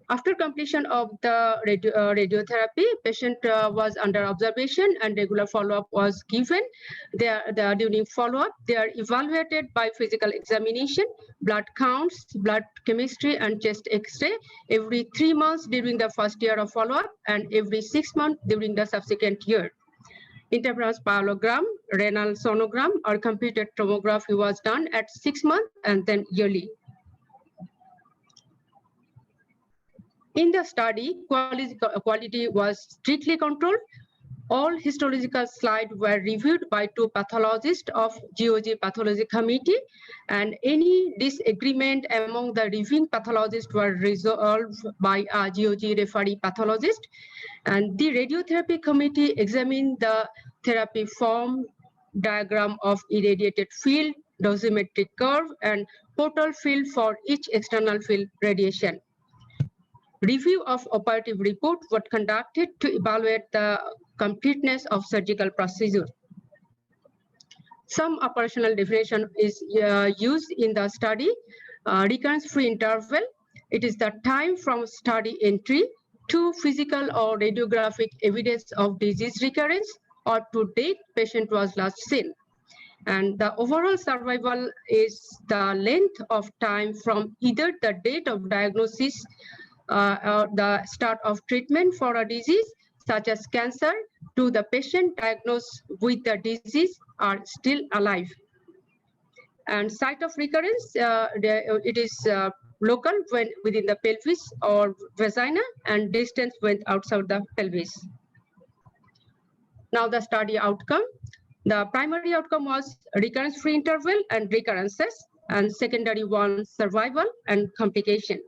After completion of the radiotherapy, patient was under observation and regular follow-up was given. During follow-up, they are evaluated by physical examination, blood counts, blood chemistry, and chest X-ray every 3 months during the first year of follow-up and every 6 months during the subsequent year. Interference parallelogram, renal sonogram, or computed tomography was done at 6 months and then yearly. In the study, quality was strictly controlled. All histological slides were reviewed by 2 pathologists of GOG pathology committee, and any disagreement among the reviewing pathologists were resolved by a GOG referee pathologist. And the radiotherapy committee examined the therapy form, diagram of irradiated field, dosimetric curve, and total field for each external field radiation. Review of operative report was conducted to evaluate the completeness of surgical procedure. Some operational definition is used in the study. Recurrence-free interval, it is the time from study entry to physical or radiographic evidence of disease recurrence or to date patient was last seen. And the overall survival is the length of time from either the date of diagnosis or the start of treatment for a disease such as cancer to the patient diagnosed with the disease are still alive. And site of recurrence, it is local when within the pelvis or vagina and distance when outside the pelvis. Now the study outcome. The primary outcome was recurrence-free interval and recurrences, and secondary one survival and complication.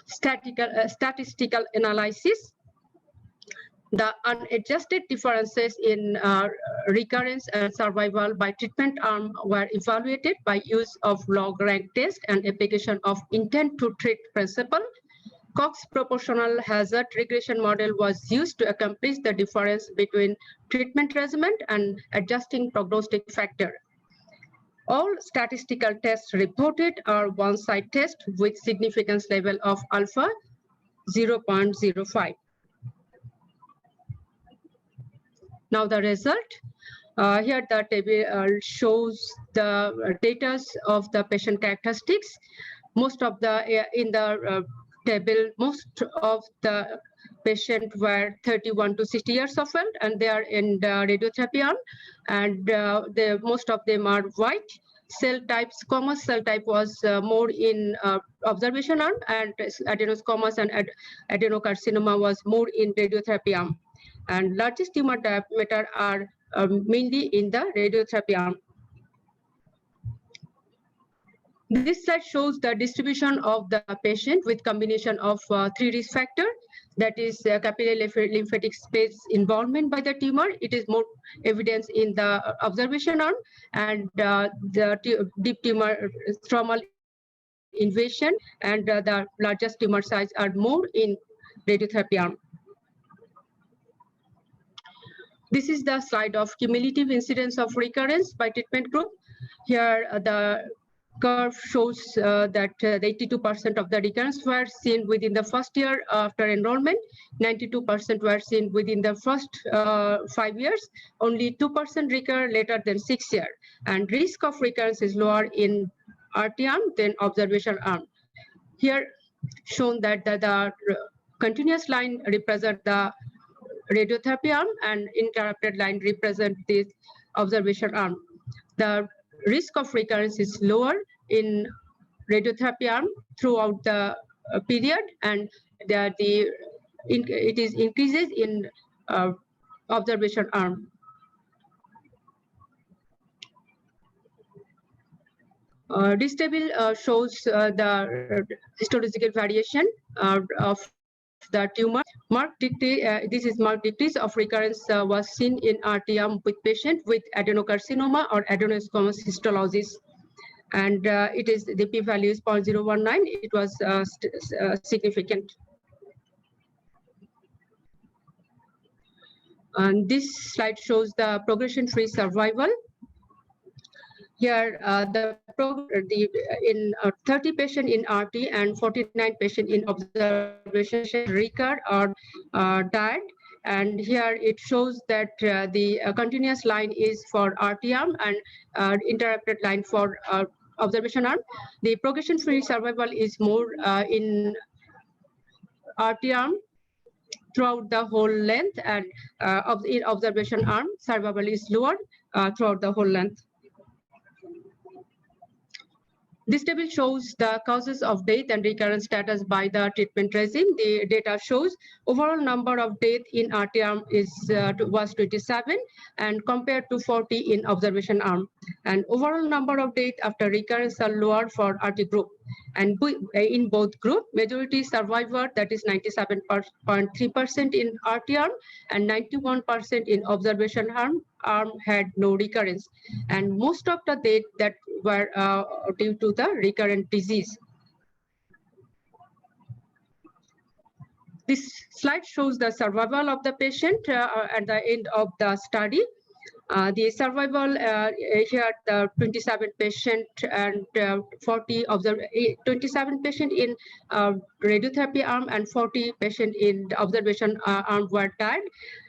Statistical analysis. The unadjusted differences in recurrence and survival by treatment arm were evaluated by use of log rank test and application of intent to treat principle. Cox proportional hazard regression model was used to accomplish the difference between treatment regimen and adjusting prognostic factor. All statistical tests reported are one-side test with significance level of alpha 0.05. Now the result. Here the table shows the data of the patient characteristics. Most of the in the table, most of the patients were 31 to 60 years of age, and they are in the radiotherapy arm, and most of them are white. Cell types, squamous cell type was more in observation arm, and adenosquamous and adenocarcinoma was more in radiotherapy arm. And largest tumor diameter are mainly in the radiotherapy arm. This slide shows the distribution of the patient with combination of 3 risk factors. That is capillary lymphatic space involvement by the tumor. It is more evidence in the observation arm, and the deep tumor stromal invasion and the largest tumor size are more in radiotherapy arm. This is the slide of cumulative incidence of recurrence by treatment group. Here the curve shows that 82% of the recurrence were seen within the first year after enrollment, 92% were seen within the first 5 years, only 2% recur later than 6 years, and risk of recurrence is lower in RT arm than observation arm. Here shown that the continuous line represent the radiotherapy arm and interrupted line represent the observation arm. The risk of recurrence is lower in radiotherapy arm throughout the period, and it is increases in observation arm. This table shows the histological variation of the tumor. This is marked decrease of recurrence was seen in RT arm with patient with adenocarcinoma or adenosquamous histologies. And it is the p-value is 0.019. It was significant. And this slide shows the progression-free survival. Here, in 30 patients in RT and 49 patients in observation recurred or died. And here it shows that the continuous line is for RT arm and interrupted line for observation arm. The progression-free survival is more in RT arm throughout the whole length, and in observation arm, survival is lower throughout the whole length. This table shows the causes of death and recurrence status by the treatment regime. The data shows overall number of death in RT arm was 27 and compared to 40 in observation arm. And overall number of death after recurrence are lower for RT group. And in both group, majority survivor, that is 97.3% in RT arm and 91% in observation arm had no recurrence. And most of the death that were due to the recurrent disease. This slide shows the survival of the patient at the end of the study. The survival here, the 27 patient and 27 patient in radiotherapy arm and 40 patient in the observation arm were died.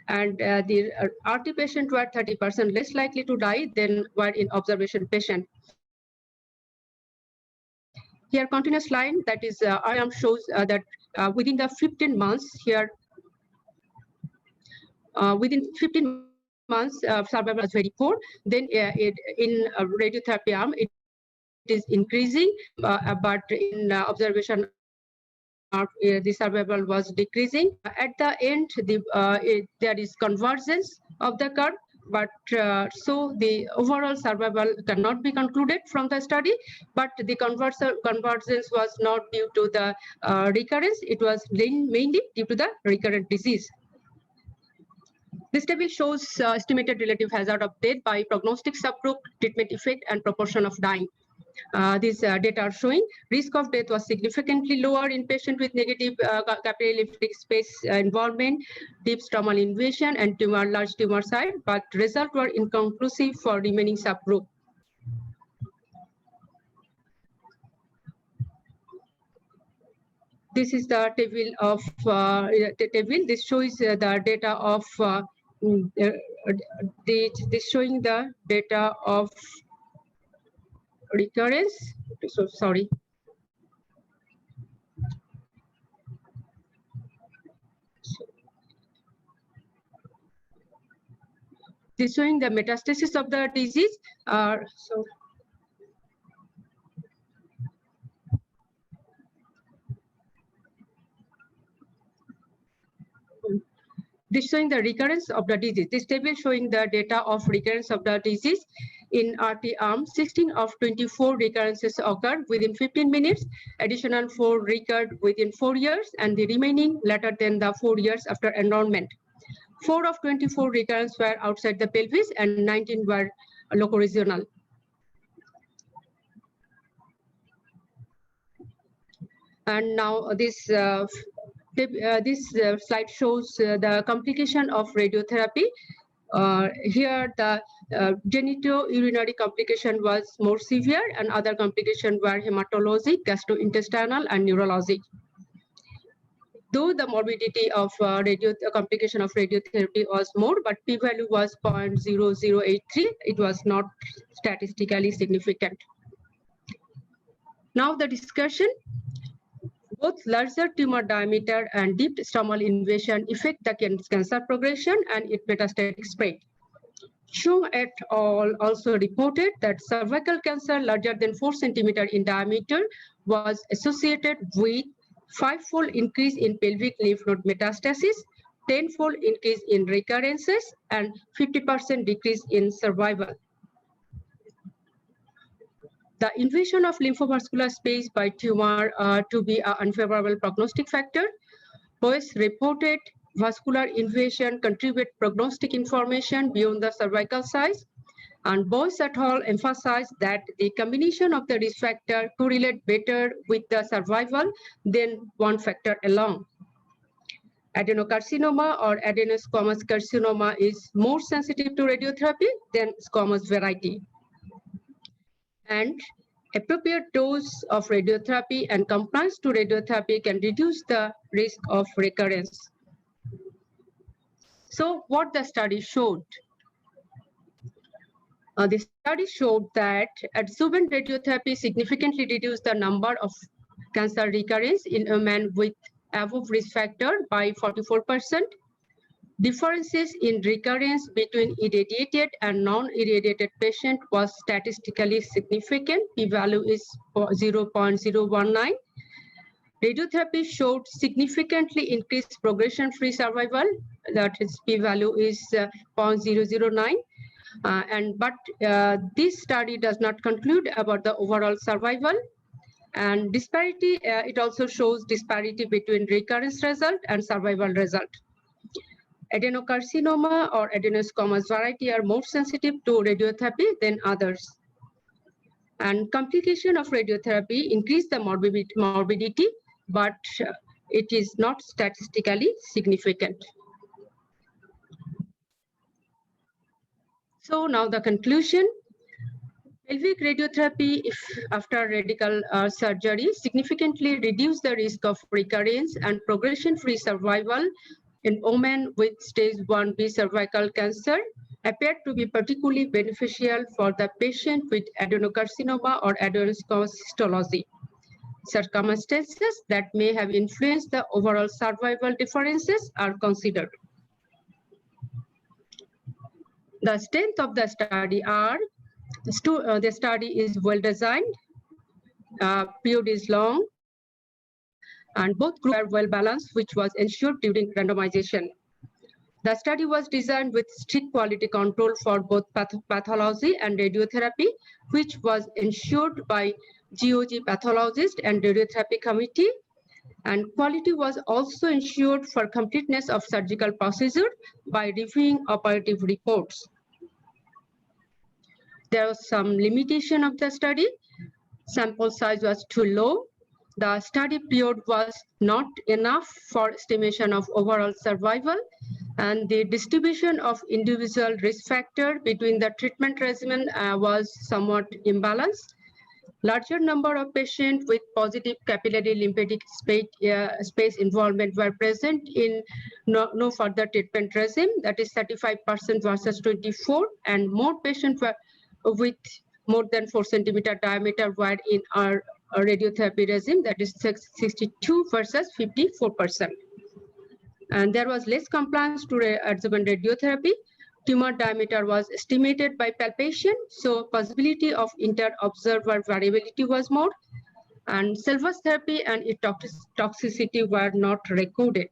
And the RT patient were 30% less likely to die than were in observation patient. Here, continuous line, that is IAM shows that within the 15 months here, within 15 months, survival was very poor. Then in radiotherapy arm, it is increasing, but in observation arm, the survival was decreasing. At the end, there is convergence of the curve. But so the overall survival cannot be concluded from the study, but the convergence was not due to the recurrence. It was mainly due to the recurrent disease. This table shows estimated relative hazard of death by prognostic subgroup, treatment effect, and proportion of dying. These data are showing risk of death was significantly lower in patient with negative capillary lymphatic space involvement, deep stromal invasion, and large tumor size, but results were inconclusive for remaining subgroup. This is the table of This shows the data of this showing the data of recurrence. So sorry. This showing the metastasis of the disease. This showing the recurrence of the disease. This table showing the data of recurrence of the disease. In RT arm, 16 of 24 recurrences occurred within 15 minutes. Additional 4 recurred within 4 years, and the remaining later than the 4 years after enrollment. 4 of 24 recurrences were outside the pelvis, and 19 were locoregional. And now this slide shows the complication of radiotherapy. Here, the genitourinary complication was more severe, and other complications were hematologic, gastrointestinal, and neurologic. Though the morbidity of complication of radiotherapy was more, but p-value was 0.0083. It was not statistically significant. Now the discussion. Both larger tumor diameter and deep stromal invasion affect the cancer progression and its metastatic spread. Chung et al. Also reported that cervical cancer larger than 4 centimeters in diameter was associated with 5-fold increase in pelvic lymph node metastasis, 10-fold increase in recurrences, and 50% decrease in survival. The invasion of lymphovascular space by tumor to be an unfavorable prognostic factor. Boyce reported vascular invasion contribute prognostic information beyond the cervical size. And Boyce et al. Emphasized that the combination of the risk factor correlate better with the survival than one factor alone. Adenocarcinoma or adenosquamous carcinoma is more sensitive to radiotherapy than squamous variety. And appropriate dose of radiotherapy and compliance to radiotherapy can reduce the risk of recurrence. So what the study showed? The study showed that adjuvant radiotherapy significantly reduced the number of cancer recurrence in a man with above risk factor by 44%. Differences in recurrence between irradiated and non-irradiated patient was statistically significant. P-value is 0.019. Radiotherapy showed significantly increased progression-free survival. That is P-value is 0.009. But this study does not conclude about the overall survival. And disparity, it also shows disparity between recurrence result and survival result. Adenocarcinoma or adenosquamous variety are more sensitive to radiotherapy than others. And complication of radiotherapy increase the morbidity, but it is not statistically significant. So now the conclusion. Pelvic radiotherapy, if after radical surgery, significantly reduce the risk of recurrence and progression-free survival in women with stage 1B cervical cancer, appeared to be particularly beneficial for the patient with adenocarcinoma or adenosquamous histology. Circumstances that may have influenced the overall survival differences are considered. The strength of the study are the study is well designed, period is long, and both groups are well balanced, which was ensured during randomization. The study was designed with strict quality control for both pathology and radiotherapy, which was ensured by GOG pathologist and radiotherapy committee. And quality was also ensured for completeness of surgical procedure by reviewing operative reports. There was some limitation of the study. Sample size was too low. The study period was not enough for estimation of overall survival, and the distribution of individual risk factor between the treatment regimen was somewhat imbalanced. Larger number of patients with positive capillary lymphatic space involvement were present in no further treatment regime, that is 35% versus 24%, and more patients were with more than 4 centimeter diameter were in our radiotherapy regime, that is 62 versus 54%. And there was less compliance to adjuvant radiotherapy. Tumor diameter was estimated by palpation, so possibility of inter-observer variability was more, and salvage therapy and its toxicity were not recorded.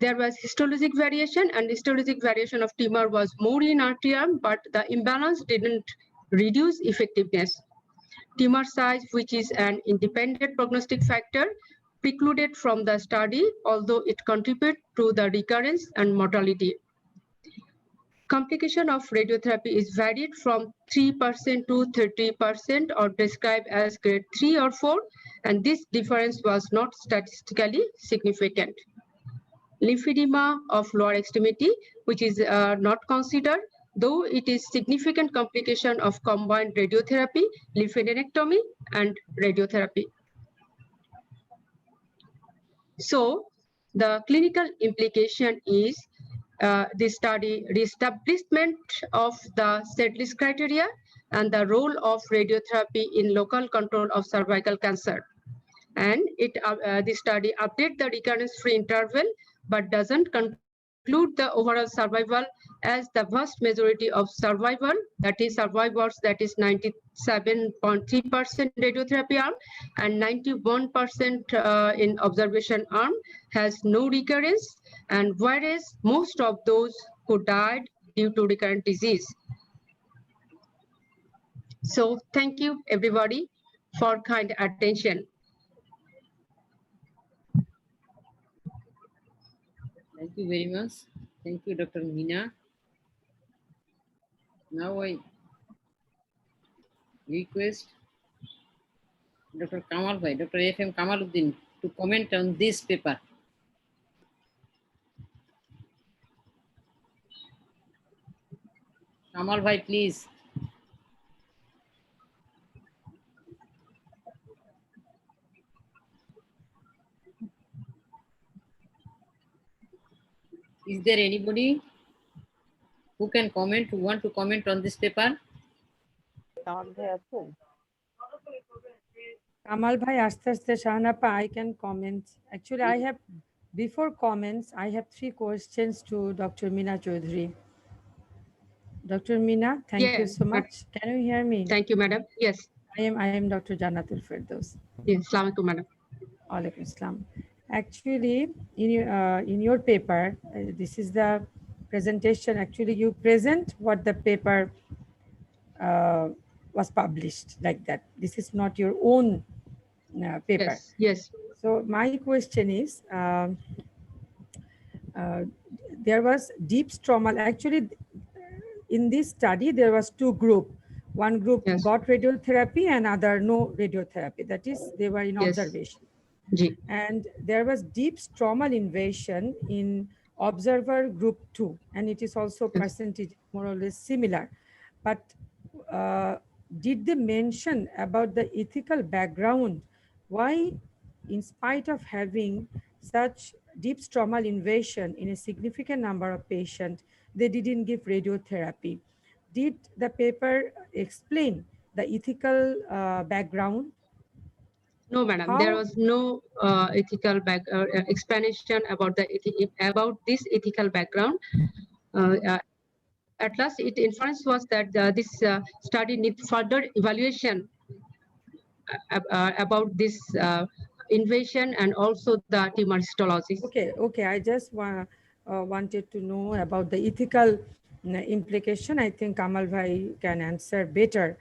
There was histologic variation, and histologic variation of tumor was more in RTM, but the imbalance didn't reduce effectiveness. Tumor size, which is an independent prognostic factor, precluded from the study, although it contributed to the recurrence and mortality. Complication of radiotherapy is varied from 3% to 30% or described as grade 3 or 4, and this difference was not statistically significant. Lymphedema of lower extremity, which is not considered, though it is significant complication of combined radiotherapy, lymphadenectomy, and radiotherapy. So the clinical implication is the study reestablishment of the SEDLIS criteria and the role of radiotherapy in local control of cervical cancer. And the study update the recurrence-free interval, but doesn't include the overall survival, as the vast majority of survival, that is survivors, that is 97.3% radiotherapy arm and 91% in observation arm has no recurrence, and whereas most of those who died due to recurrent disease. So thank you everybody for kind attention. Thank you very much. Thank you, Dr. Meena. Now I request Dr. Kamal Bhai, Dr. F.M. Kamaluddin to comment on this paper. Kamal Bhai, please. Is there anybody who can comment, who want to comment on this paper? Kamal Bhai, aste aste Shahanapa, I can comment. Actually, I have, before comments, I have 3 questions to Dr. Meena Chaudhary. Dr. Meena, thank you so much. Can you hear me? Thank you, madam. Yes. I am Dr. Jannatul Firdaus. Yes, Assalamualaikum, madam. Alaikum Assalam. Actually, in your paper, this is the presentation. Actually, you present what the paper was published like that. This is not your own paper. Yes. Yes. So my question is, there was deep stromal. Actually, in this study, there was 2 groups. One group got radiotherapy and other no radiotherapy. That is, they were in observation. And there was deep stromal invasion in observer group 2, and it is also percentage more or less similar. But did they mention about the ethical background? Why, in spite of having such deep stromal invasion in a significant number of patients, they didn't give radiotherapy? Did the paper explain the ethical background? No, madam. There was no ethical explanation about this ethical background. At last, its inference was that this study needs further evaluation about this invasion and also the tumor histology. Okay. I just wanted to know about the ethical implication. I think Kamal Bhai can answer better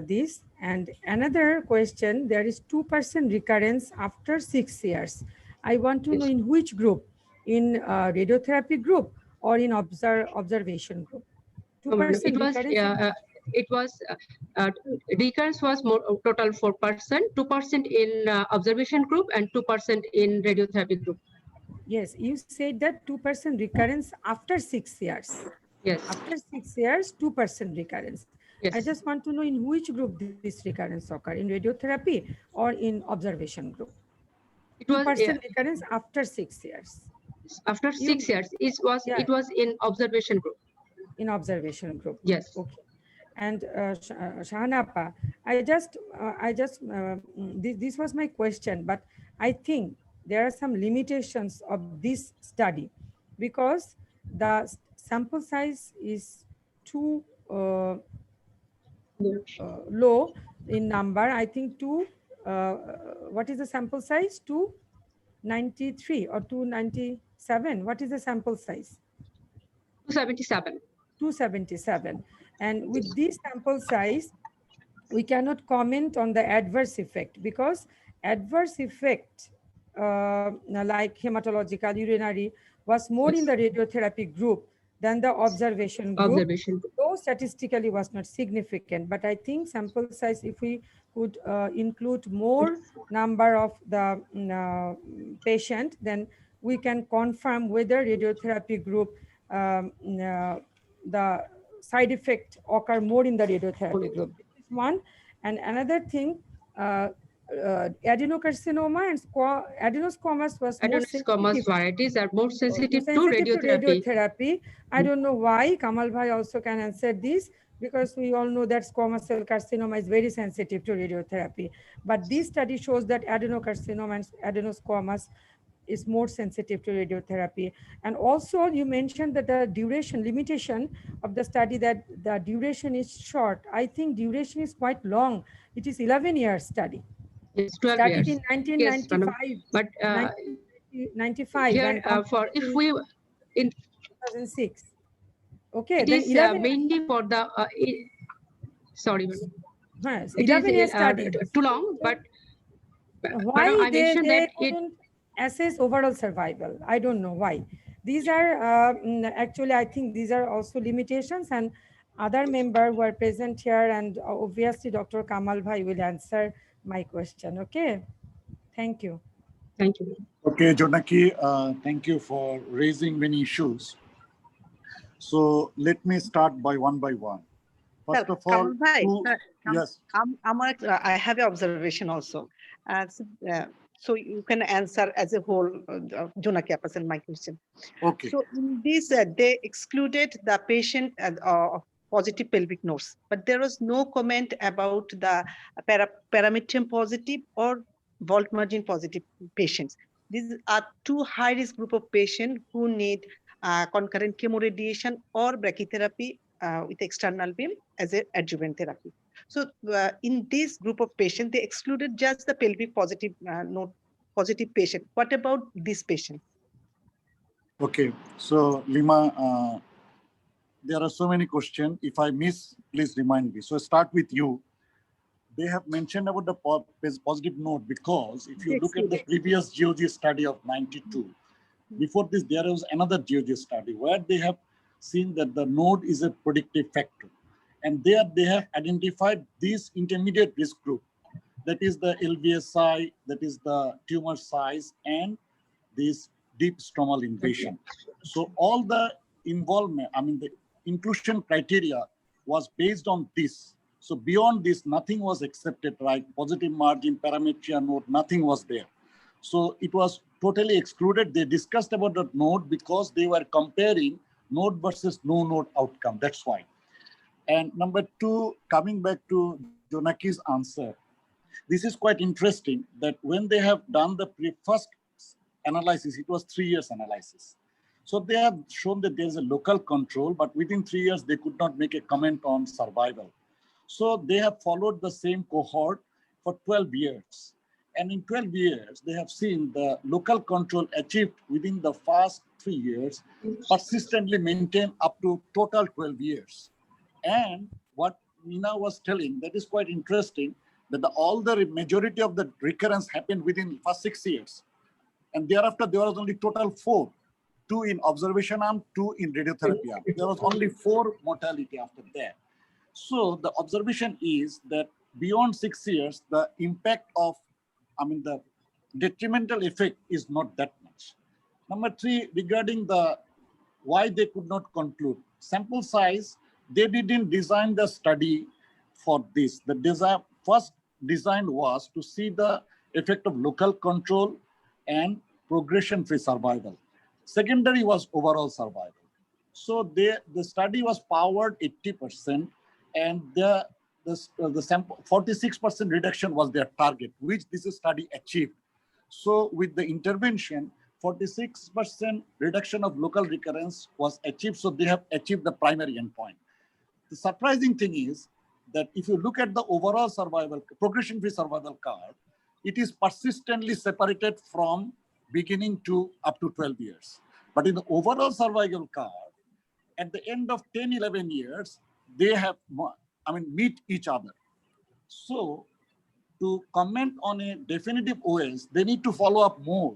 this. And another question, there is 2% recurrence after 6 years. I want to know in which group, in radiotherapy group or in observation group? 2% recurrence was more total 4%, 2% in observation group and 2% in radiotherapy group. Yes, you said that 2% recurrence after 6 years. Yes. After 6 years, 2% recurrence. Yes. I just want to know in which group this recurrence occurred, in radiotherapy or in observation group? It was 2% recurrence after 6 years. After 6 years, it was in observation group. In observation group. Yes. Okay. And Shahanapa, this was my question, but I think there are some limitations of this study because the sample size is too low in number. I think what is the sample size? 293 or 297? What is the sample size? 277. 277. And with this sample size, we cannot comment on the adverse effect because adverse effect like hematological, urinary was more in the radiotherapy group than the observation group. Though statistically was not significant, but I think sample size, if we could include more number of the patient, then we can confirm whether radiotherapy group the side effect occur more in the radiotherapy group. This is one. And another thing, adenocarcinoma and adenosquamous was adenosquamous varieties are more sensitive to radiotherapy. I don't know why. Kamal Bhai also can answer this because we all know that squamous cell carcinoma is very sensitive to radiotherapy. But this study shows that adenocarcinoma and adenosquamous is more sensitive to radiotherapy. And also you mentioned that the duration limitation of the study, that the duration is short. I think duration is quite long. It is 11-year study. It's 12 Started years. in Yes, madam. 1995. But 95 here, for if we in 2006. Okay, it then is 11 mainly for the sorry, madam. Yes, It 11-year is study. too long, but Why madam, I mentioned they that it couldn't assess overall survival? I don't know why. These are actually, I think these are also limitations, and other members who are present here, and obviously Dr. Kamal Bhai will answer my question. Okay, thank you. Thank you. Okay, Jonaki, thank you for raising many issues. So let me start by one. First of all, yes. I have an observation also. So you can answer as a whole, Jonaki Appasan, my question. Okay. So in this, they excluded the patient positive pelvic nodes, but there was no comment about the parametrium positive or vault margin positive patients. These are two high-risk group of patients who need concurrent chemoradiation or brachytherapy with external beam as an adjuvant therapy. So in this group of patients, they excluded just the pelvic positive node positive patient. What about this patient? Okay, so Lima, there are so many questions. If I miss, please remind me. So start with you. They have mentioned about the positive node because if you look at the previous GOG study of 92, before this there was another GOG study where they have seen that the node is a predictive factor. And there they have identified this intermediate risk group. That is the LVSI, that is the tumor size, and this deep stromal invasion. So all the involvement, I mean the inclusion criteria was based on this. So beyond this, nothing was accepted, right? Positive margin, parametria node, nothing was there. So it was totally excluded. They discussed about the node because they were comparing node versus no node outcome. That's why. And number two, coming back to Jonaki's answer, this is quite interesting that when they have done the first analysis, it was 3 years analysis. So they have shown that there is a local control, but within 3 years, they could not make a comment on survival. So they have followed the same cohort for 12 years. And in 12 years, they have seen the local control achieved within the first 3 years, persistently maintained up to total 12 years. And what Meena was telling, that is quite interesting, that all the majority of the recurrence happened within first 6 years. And thereafter, there was only total 4, 2 in observation arm, 2 in radiotherapy arm. There was only 4 mortality after that. So the observation is that beyond 6 years, the impact of, the detrimental effect is not that much. Number 3, regarding the why they could not conclude. Sample size, they didn't design the study for this. The first design was to see the effect of local control and progression-free survival. Secondary was overall survival. So the study was powered 80%, and the sample 46% reduction was their target, which this study achieved. So with the intervention, 46% reduction of local recurrence was achieved. So they have achieved the primary endpoint. The surprising thing is that if you look at the overall survival, progression-free survival curve, it is persistently separated from beginning to up to 12 years. But in the overall survival curve, at the end of 10, 11 years, they have, meet each other. So to comment on a definitive OS, they need to follow up more,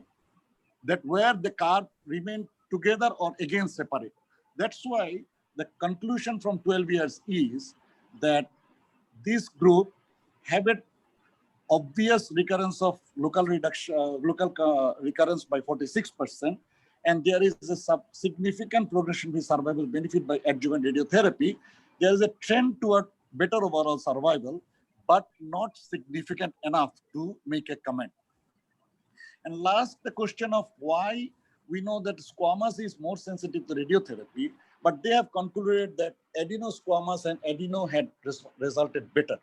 that where the curve remain together or again separate. That's why the conclusion from 12 years is that this group have an obvious recurrence of local recurrence by 46%, and there is a significant progression-free survival benefit by adjuvant radiotherapy. There is a trend toward better overall survival, but not significant enough to make a comment. And last, the question of why we know that squamous is more sensitive to radiotherapy, but they have concluded that adenosquamous and adeno had resulted better.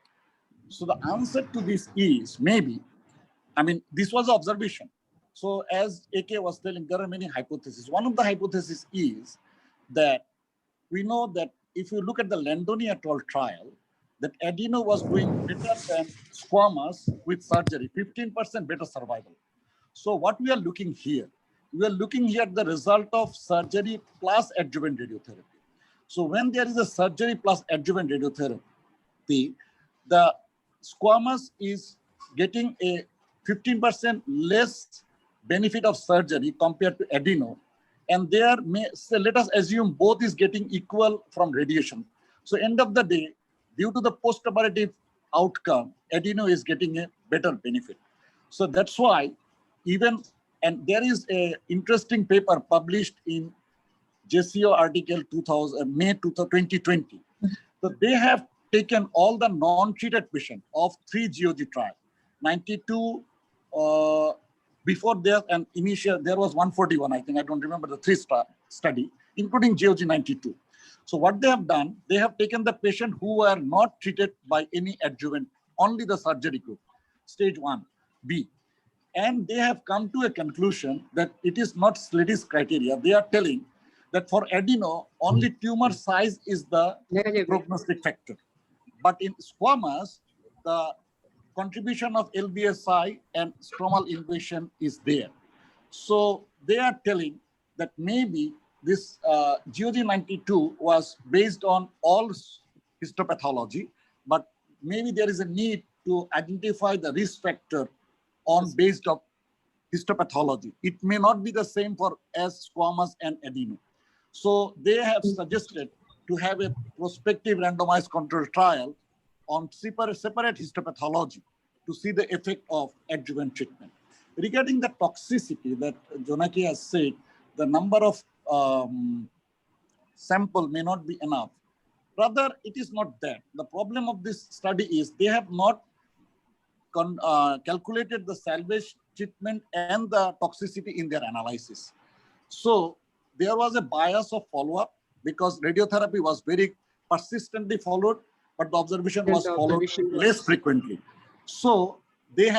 So the answer to this is maybe, this was observation. So as AK was telling, there are many hypotheses. One of the hypotheses is that we know that if you look at the Landoni et al. Trial, that adeno was doing better than squamous with surgery, 15% better survival. So what we are looking here, we are looking here at the result of surgery plus adjuvant radiotherapy. So when there is a surgery plus adjuvant radiotherapy, the squamous is getting a 15% less benefit of surgery compared to adeno. And there, so let us assume both is getting equal from radiation. So end of the day, due to the postoperative outcome, adeno is getting a better benefit. So that's why even, and there is a interesting paper published in JCO article May 2020. So they have taken all the non-treated patients of 3 GOG trial, 92 before there, and initial, there was 141, I think, I don't remember the 3-star study, including GOG 92. So what they have done, they have taken the patient who were not treated by any adjuvant, only the surgery group, stage 1B. And they have come to a conclusion that it is not Sleddy's criteria. They are telling that for adeno, only tumor size is the prognostic factor. But in squamous, the contribution of LBSI and stromal invasion is there. So they are telling that maybe this GOG 92 was based on all histopathology, but maybe there is a need to identify the risk factor on based of histopathology. It may not be the same for as squamous and adeno. So they have suggested to have a prospective randomized control trial on separate histopathology to see the effect of adjuvant treatment. Regarding the toxicity that Jonaki has said, the number of sample may not be enough. Rather, it is not that. The problem of this study is they have not calculated the salvage treatment and the toxicity in their analysis. So there was a bias of follow-up because radiotherapy was very persistently followed, but the observation was followed less frequently. So they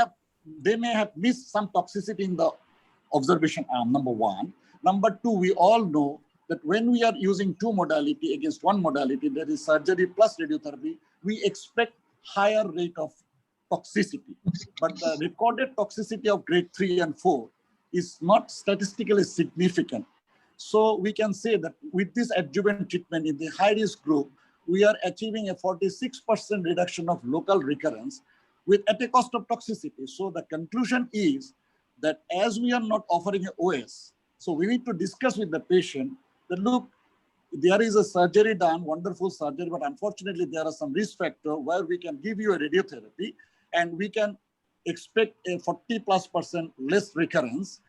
may have missed some toxicity in the observation arm, number one. Number two, we all know that when we are using 2 modality against 1 modality, that is surgery plus radiotherapy, we expect higher rate of toxicity. But the recorded toxicity of grade 3 and 4 is not statistically significant. So we can say that with this adjuvant treatment in the high-risk group, we are achieving a 46% reduction of local recurrence at a cost of toxicity. So the conclusion is that as we are not offering an OS, so we need to discuss with the patient that, look, there is a surgery done, wonderful surgery, but unfortunately there are some risk factor where we can give you a radiotherapy and we can expect a 40+% less recurrence,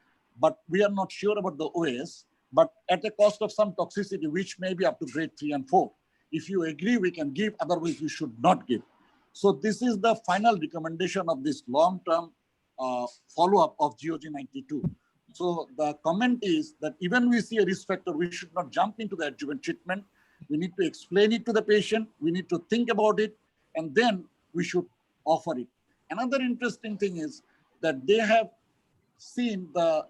but we are not sure about the OS, but at a cost of some toxicity, which may be up to grade 3 and 4. If you agree, we can give, otherwise we should not give. So this is the final recommendation of this long-term follow-up of GOG 92. So the comment is that even we see a risk factor, we should not jump into the adjuvant treatment. We need to explain it to the patient. We need to think about it, and then we should offer it. Another interesting thing is that they have seen the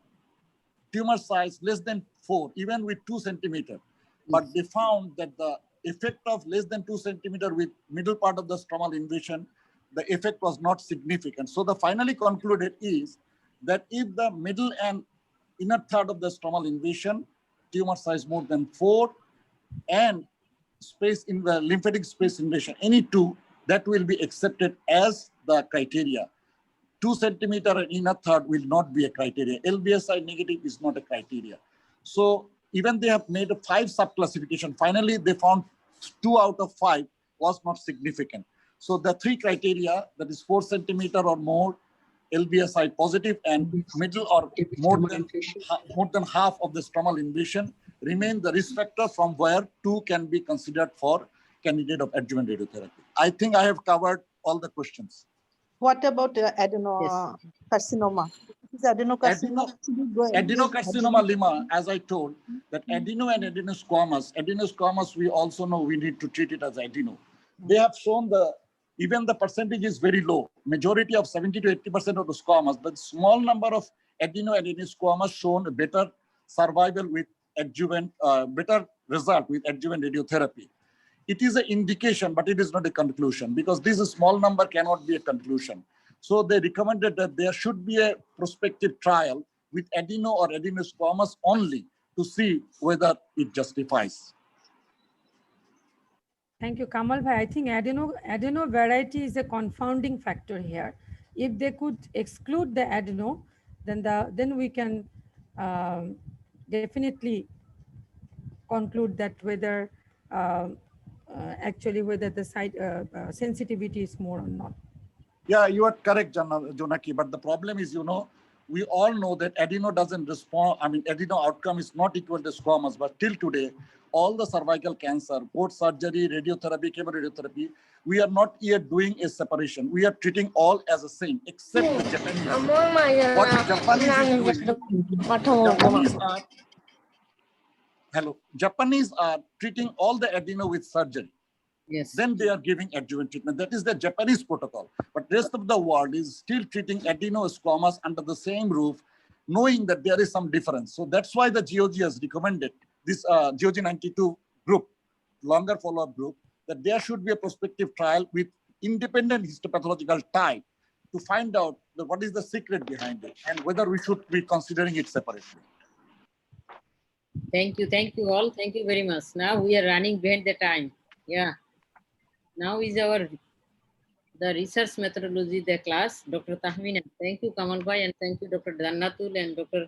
tumor size less than 4, even with 2 centimeters. But they found that the effect of less than 2 centimeters with middle part of the stromal invasion, the effect was not significant. So the finally concluded is that if the middle and inner third of the stromal invasion, tumor size more than 4, and space in the lymphatic space invasion, any 2, that will be accepted as the criteria. 2 centimeter and inner third will not be a criteria. LBSI negative is not a criteria. So even they have made a 5 subclassification. Finally, they found 2 out of 5 was not significant. So the 3 criteria, that is 4 centimeter or more, LBSI positive, and middle or more than half of the stromal invasion, remain the risk factor from where 2 can be considered for candidate of adjuvant radiotherapy. I think I have covered all the questions. What about adenocarcinoma? Is adenocarcinoma Adenocarcinoma lima, as I told, that adeno and adenosquamous, we also know we need to treat it as adeno. They have shown even the percentage is very low. Majority of 70 to 80% of the squamous, but small number of adeno and adenosquamous shown a better survival with adjuvant, better result with adjuvant radiotherapy. It is an indication, but it is not a conclusion, because this small number cannot be a conclusion. So they recommended that there should be a prospective trial with adeno or adenosquamous only to see whether it justifies. Thank you, Kamal bhai. I think adeno variety is a confounding factor here. If they could exclude the adeno, then we can definitely conclude that whether actually whether the site sensitivity is more or not. Yeah, you are correct, Jonaki. But the problem is, we all know that adeno doesn't respond. I mean, adeno outcome is not equal to squamous. But till today, all the cervical cancer, both surgery, radiotherapy, chemoradiotherapy, we are not yet doing a separation. We are treating all as the same, except the Japanese. What Japanese are treating all the adeno with surgery. Yes. Then they are giving adjuvant treatment. That is the Japanese protocol. But rest of the world is still treating adenosquamous under the same roof, knowing that there is some difference. So that's why the GOG has recommended this GOG 92 group, longer follow-up group, that there should be a prospective trial with independent histopathological type to find out what is the secret behind it and whether we should be considering it separately. Thank you all. Thank you very much. Now we are running behind the time. Yeah. Now is the research methodology, the class, Dr. Tahmina. Thank you, Kamal bhai, and thank you, Dr. Jannatul and Dr.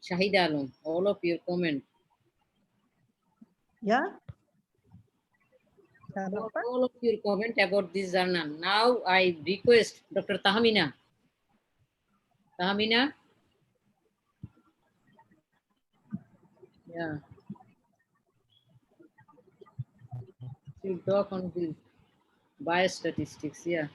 Shahida Alam. All of your comment. Yeah. All of your comment about this journal. Now I request Dr. Tahmina. Tahmina? Yeah. She'll talk on the biostatistics, yeah.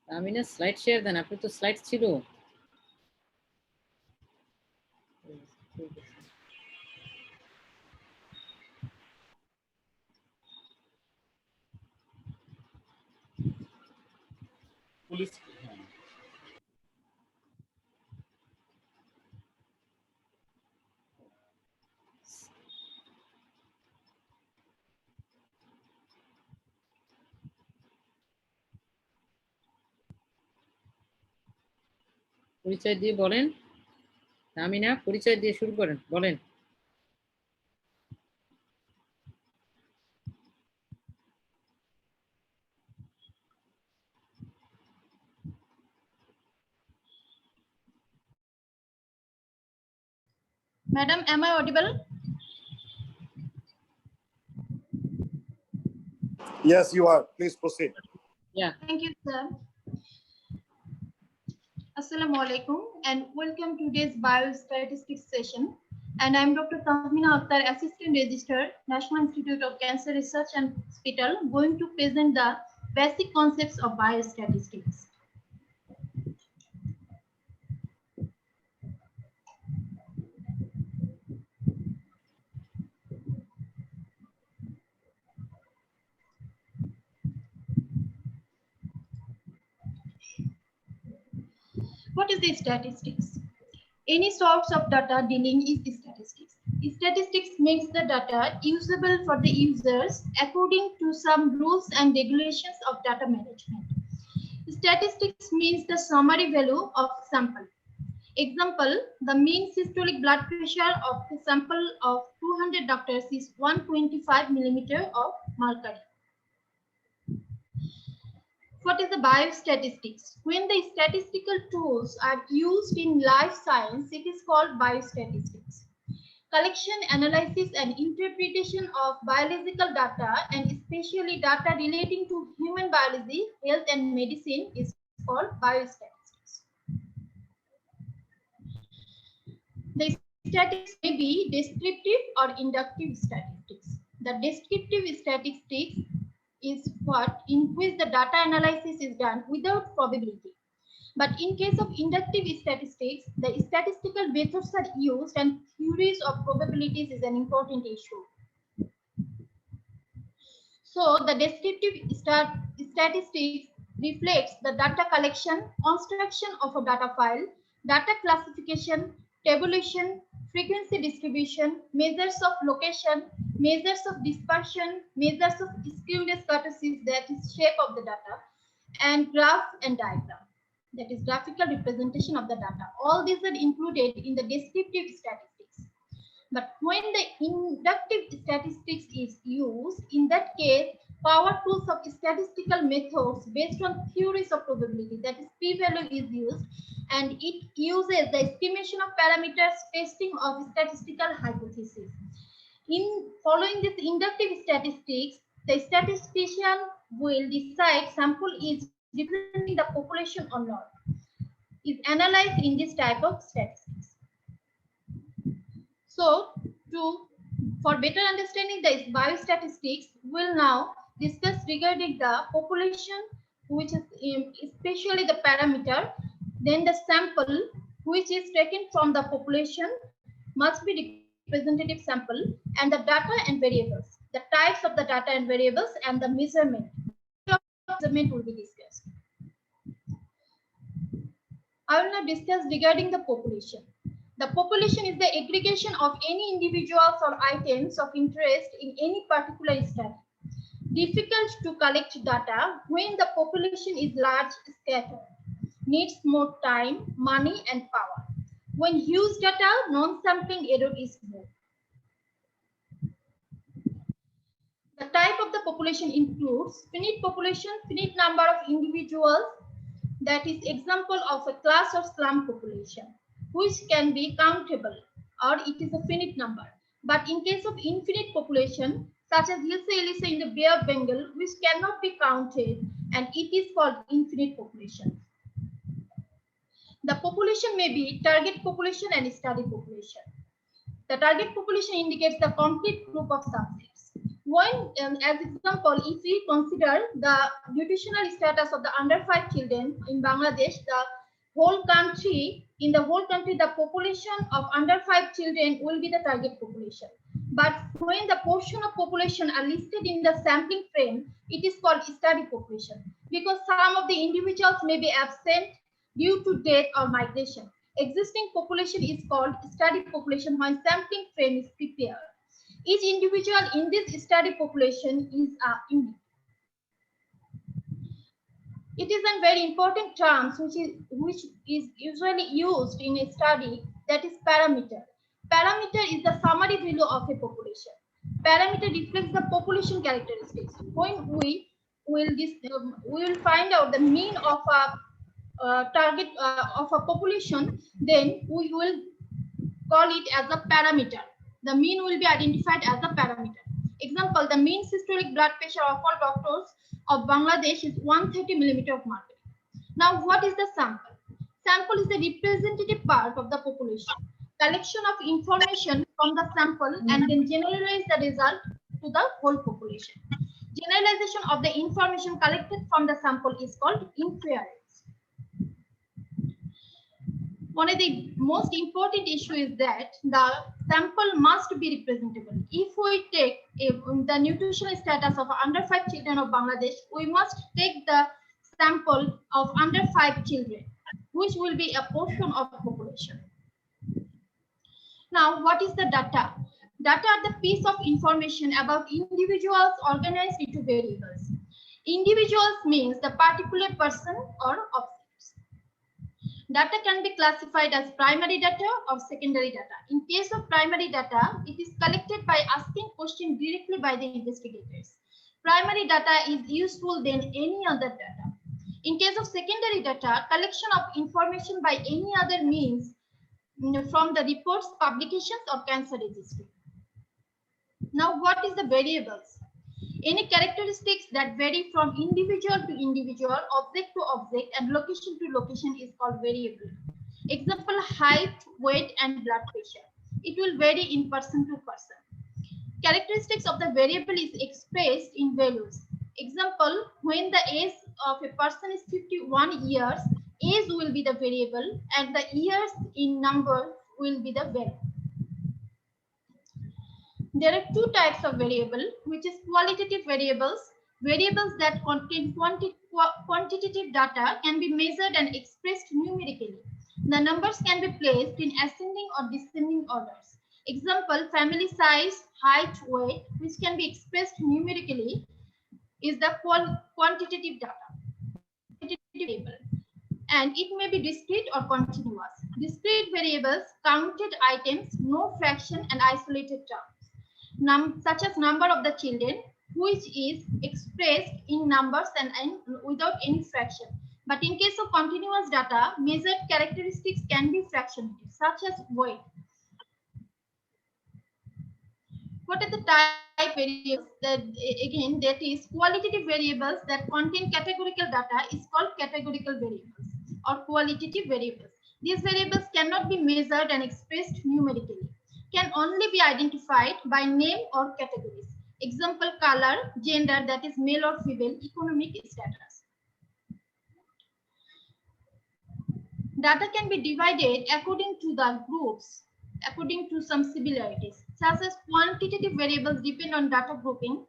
Tahmina slide share দেন আপনি তো slide ছিল police পরিচয় দিয়ে বলেন তাহমিনা পরিচয় দিয়ে শুরু করেন বলেন Madam, am I audible? Yes, you are. Please proceed. Yeah. Thank you, sir. Assalamu alaikum and welcome to today's biostatistics session. And I'm Dr. Tahmina Akhtar, Assistant Registrar, National Institute of Cancer Research and Hospital, going to present the basic concepts of biostatistics. What is the statistics? Any source of data dealing is statistics. Statistics makes the data usable for the users according to some rules and regulations of data management. Statistics means the summary value of sample. Example, the mean systolic blood pressure of the sample of 200 doctors is 125 millimeter of mercury. What is the biostatistics? When the statistical tools are used in life science, it is called biostatistics. Collection, analysis, and interpretation of biological data, and especially data relating to human biology, health, and medicine is called biostatistics. The statistics may be descriptive or inductive statistics. The descriptive statistics is what in which the data analysis is done without probability. But in case of inductive statistics, the statistical methods are used and theories of probabilities is an important issue. So the descriptive statistics reflects the data collection, construction of a data file, data classification, tabulation, frequency distribution, measures of location, measures of dispersion, measures of skewness curtices, that is shape of the data, and graph and diagram, that is graphical representation of the data. All these are included in the descriptive statistics. But when the inductive statistics is used, in that case, power tools of statistical methods based on theories of probability, that is p-value, is used, and it uses the estimation of parameters, testing of statistical hypotheses. In following this inductive statistics, the statistician will decide sample is representing the population or not, is analyzed in this type of statistics. So, for better understanding the biostatistics, we'll now discuss regarding the population, which is especially the parameter, then the sample, which is taken from the population, must be representative sample, and the data and variables, the types of the data and variables, and the measurement. Measurement will be discussed. I will now discuss regarding the population. The population is the aggregation of any individuals or items of interest in any particular study. Difficult to collect data when the population is large scattered, needs more time, money, and power. When huge data, non-sampling error is more. The type of the population includes finite population, finite number of individuals, that is example of a class or slum population, which can be countable, or it is a finite number. But in case of infinite population, such as Hilsa Elisa in the Bay of Bengal, which cannot be counted, and it is called infinite population. The population may be target population and study population. The target population indicates the complete group of subjects. When, as example, if we consider the nutritional status of the under 5 children in Bangladesh, the whole country, in the whole country, the population of under 5 children will be the target population. But when the portion of population are listed in the sampling frame, it is called study population, because some of the individuals may be absent due to death or migration. Existing population is called study population when sampling frame is prepared. Each individual in this study population is unique. It is a very important term which is usually used in a study, that is parameter. Parameter is the summary value of a population. Parameter reflects the population characteristics. When we will find out the mean of a target of a population, then we will call it as a parameter. The mean will be identified as a parameter. Example, the mean systolic blood pressure of all doctors of Bangladesh is 130 millimeter of mercury. Now, what is the sample? Sample is the representative part of the population. Collection of information from the sample and then generalize the result to the whole population. Generalization of the information collected from the sample is called inference. One of the most important issue is that the sample must be representable. If we take the nutritional status of under 5 children of Bangladesh, we must take the sample of under 5 children, which will be a portion of the population. Now, what is the data? Data are the piece of information about individuals organized into variables. Individuals means the particular person or object. Data can be classified as primary data or secondary data. In case of primary data, it is collected by asking questions directly by the investigators. Primary data is useful than any other data. In case of secondary data, collection of information by any other means from the reports, publications, or cancer registry. Now, what is the variables? Any characteristics that vary from individual to individual, object to object, and location to location is called variable. Example, height, weight, and blood pressure. It will vary in person to person. Characteristics of the variable is expressed in values. Example, when the age of a person is 51 years, age will be the variable and the years in number will be the value. There are two types of variable, which is qualitative variables. Variables that contain quantitative data can be measured and expressed numerically. The numbers can be placed in ascending or descending orders. Example, family size, height, weight, which can be expressed numerically, is the quantitative data. Variable. And it may be discrete or continuous. Discrete variables, counted items, no fraction, and isolated terms, such as number of the children, which is expressed in numbers and without any fraction. But in case of continuous data, measured characteristics can be fractionated, such as weight. What are the type variables? That again, that is qualitative variables that contain categorical data is called categorical variables or qualitative variables. These variables cannot be measured and expressed numerically, can only be identified by name or categories. Example, color, gender, that is male or female, economic status. Data can be divided according to the groups, according to some similarities, such as quantitative variables depend on data grouping,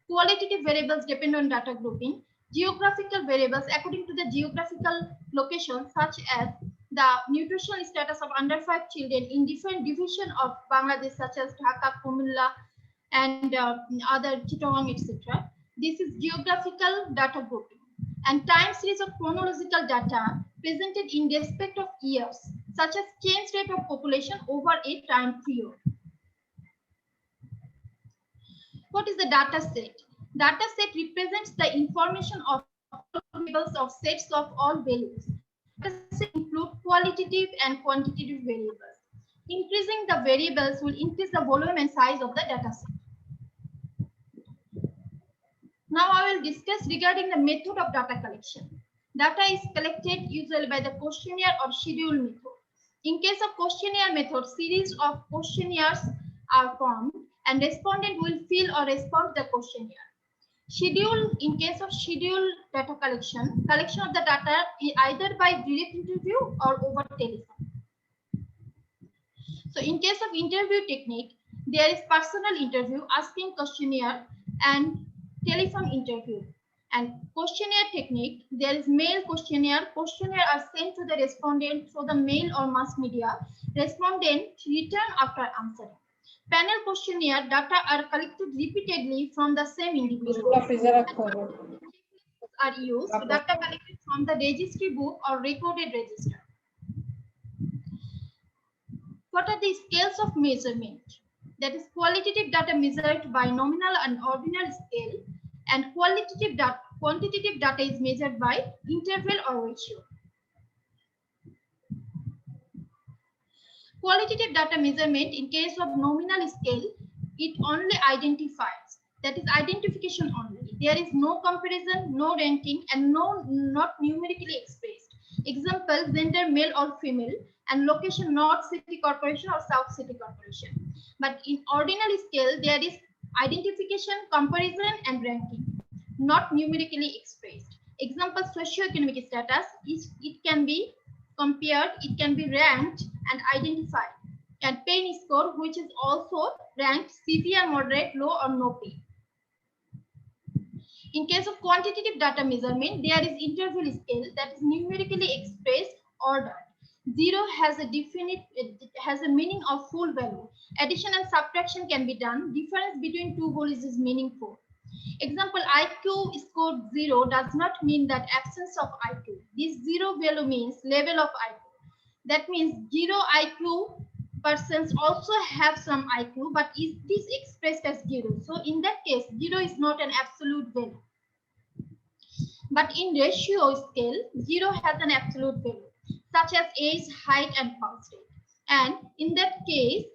qualitative variables depend on data grouping, geographical variables according to the geographical location, such as the nutritional status of under 5 children in different divisions of Bangladesh, such as Dhaka, Kumilla, and other Chittagong, etc. This is geographical data grouping. And time series of chronological data presented in respect of years, such as change rate of population over a time period. What is the data set? Data set represents the information of variables of sets of all values. Data set include qualitative and quantitative variables. Increasing the variables will increase the volume and size of the data set. Now I will discuss regarding the method of data collection. Data is collected usually by the questionnaire or schedule method. In case of questionnaire method, series of questionnaires are formed and respondent will fill or respond to the questionnaire. Schedule, in case of schedule data collection of the data either by direct interview or over telephone. So in case of interview technique, there is personal interview, asking questionnaire, and telephone interview. And questionnaire technique, there is mail questionnaire. Questionnaire are sent to the respondent through the mail or mass media. Respondent return after answering. Panel questionnaire data are collected repeatedly from the same individual. Are used data collected from the registry book or recorded register. What are the scales of measurement? That is qualitative data measured by nominal and ordinal scale, and quantitative data is measured by interval or ratio. Qualitative data measurement, in case of nominal scale, it only identifies, that is identification only. There is no comparison, no ranking, and not numerically expressed. Example, gender male or female, and location North City Corporation or South City Corporation. But in ordinal scale, there is identification, comparison, and ranking, not numerically expressed. Example, socioeconomic status, it can be compared, it can be ranked and identified. And pain score, which is also ranked severe, moderate, low, or no pain. In case of quantitative data measurement, there is interval scale, that is numerically expressed, ordered. 0 has a meaning of full value. Addition and subtraction can be done. Difference between two values is meaningful. Example, IQ scored 0 does not mean that absence of IQ. This 0 value means level of IQ. That means 0 IQ persons also have some IQ, but is this expressed as 0? So in that case, 0 is not an absolute value. But in ratio scale, 0 has an absolute value, such as age, height, and pulse rate. And in that case,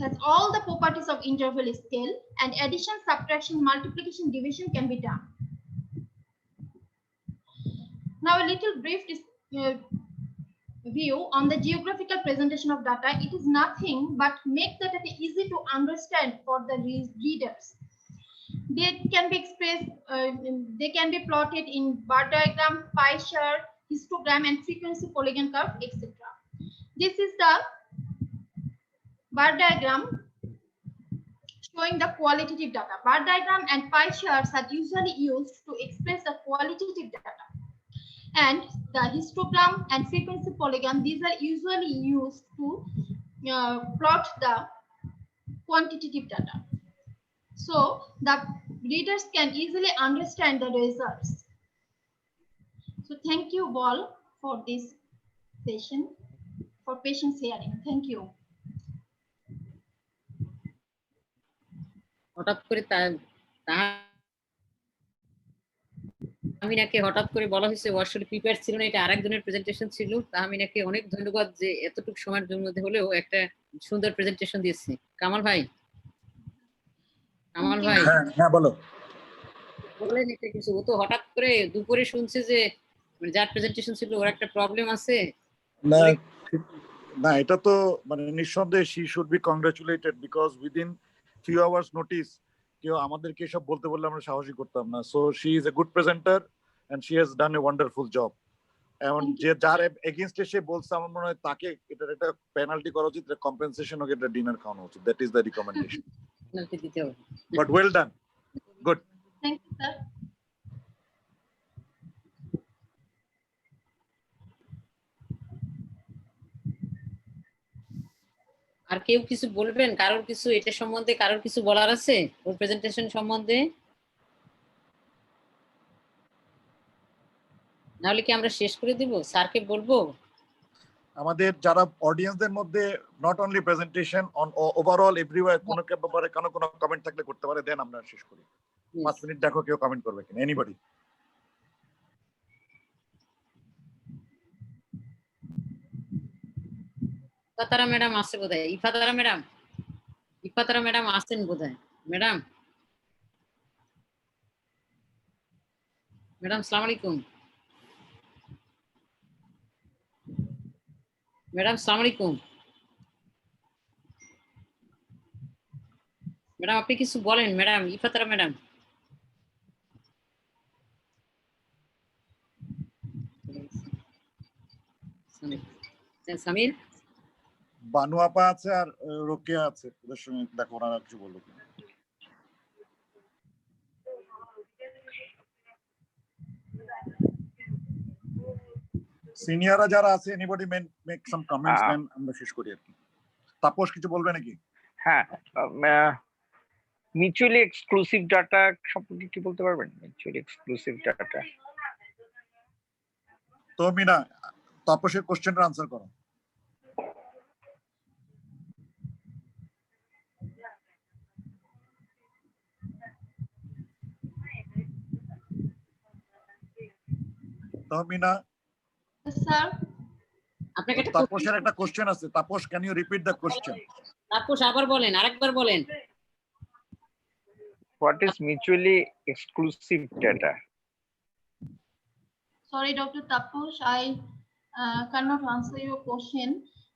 has all the properties of interval scale, and addition, subtraction, multiplication, division can be done. Now a little brief view on the geographical presentation of data, it is nothing but make the data easy to understand for the readers. They can be expressed, they can be plotted in bar diagram, pie chart, histogram, and frequency polygon curve, etc. This is the bar diagram showing the qualitative data. Bar diagram and pie charts are usually used to express the qualitative data. And the histogram and frequency polygon, these are usually used to plot the quantitative data. So the readers can easily understand the results. So thank you all for this session, for patience hearing. Thank you. হঠাৎ করে তাহমিনাকে হঠাৎ করে বলা হয়েছে ওয়ার্কশপে prepare ছিল না, এটা আরেকজনের প্রেজেন্টেশন ছিল। তাহমিনাকে অনেক ধন্যবাদ যে এতটুকু সময়ের মধ্যে হলেও একটা সুন্দর প্রেজেন্টেশন দিয়েছে। কামাল ভাই, হ্যাঁ বলো। বললেন একটা কিছু, ও তো হঠাৎ করে দুপুরে শুনছে যে যার প্রেজেন্টেশন ছিল ওর একটা প্রবলেম আছে। না এটা তো মানে নিঃসন্দেহে she should be congratulated because within few hours notice কেউ আমাদেরকে সব বলতে বললে আমরা সাহসী করতাম না। So she is a good presenter and she has done a wonderful job. এবং যে যার এগেইনস্টে সে বলছে আমার মনে হয় তাকে এটার একটা পেনাল্টি করা উচিত, কম্পেনসেশন ওকে একটা ডিনার খাওয়ানো উচিত। That is the recommendation. Penalty দিতে হবে। But well done, good. Thank you sir. আর কেউ কিছু বলবেন? কারোর কিছু এটা সম্বন্ধে কারোর কিছু বলার আছে ওর প্রেজেন্টেশন সম্বন্ধে? নাহলে কি আমরা শেষ করে দিব? স্যারকে বলবো আমাদের যারা অডিয়েন্সদের মধ্যে not only presentation on overall everywhere কোনো ব্যাপারে কোনো কমেন্ট থাকলে করতে পারে, দেন আমরা শেষ করি। 5 মিনিট দেখো কেউ কমেন্ট করবে কিনা। এনিবডি? ইফাতারা ম্যাডাম আছে বোধহয়। ইফাতারা ম্যাডাম আছেন বোধহয়। ম্যাডাম আসসালামু আলাইকুম। ম্যাডাম আসসালামু আলাইকুম। ম্যাডাম আপনি কিছু বলেন ম্যাডাম। ইফাতারা ম্যাডাম। সামির, বানু আপা আছে আর রোকেয়া আছে, ওদের সঙ্গে দেখো ওনারা কিছু বললো কিনা। সিনিয়ররা যারা আছে এনিবডি মেক সাম কমেন্টস, দেন আমরা শেষ করি আর কি। তাপস কিছু বলবে নাকি? হ্যাঁ, মিউচুয়ালি এক্সক্লুসিভ ডাটা সম্পর্কে কি বলতে পারবেন? মিউচুয়ালি এক্সক্লুসিভ ডাটা তো মিনা তাপসের কোশ্চেনের আনসার করো। মিনা স্যার আপনাকে তাপসের একটা কোশ্চেন আছে। Tapas, can you repeat the question? Tapas আবার বলেন, আরেকবার বলেন। What is mutually exclusive data? Sorry, Dr. Taposh, I cannot answer your question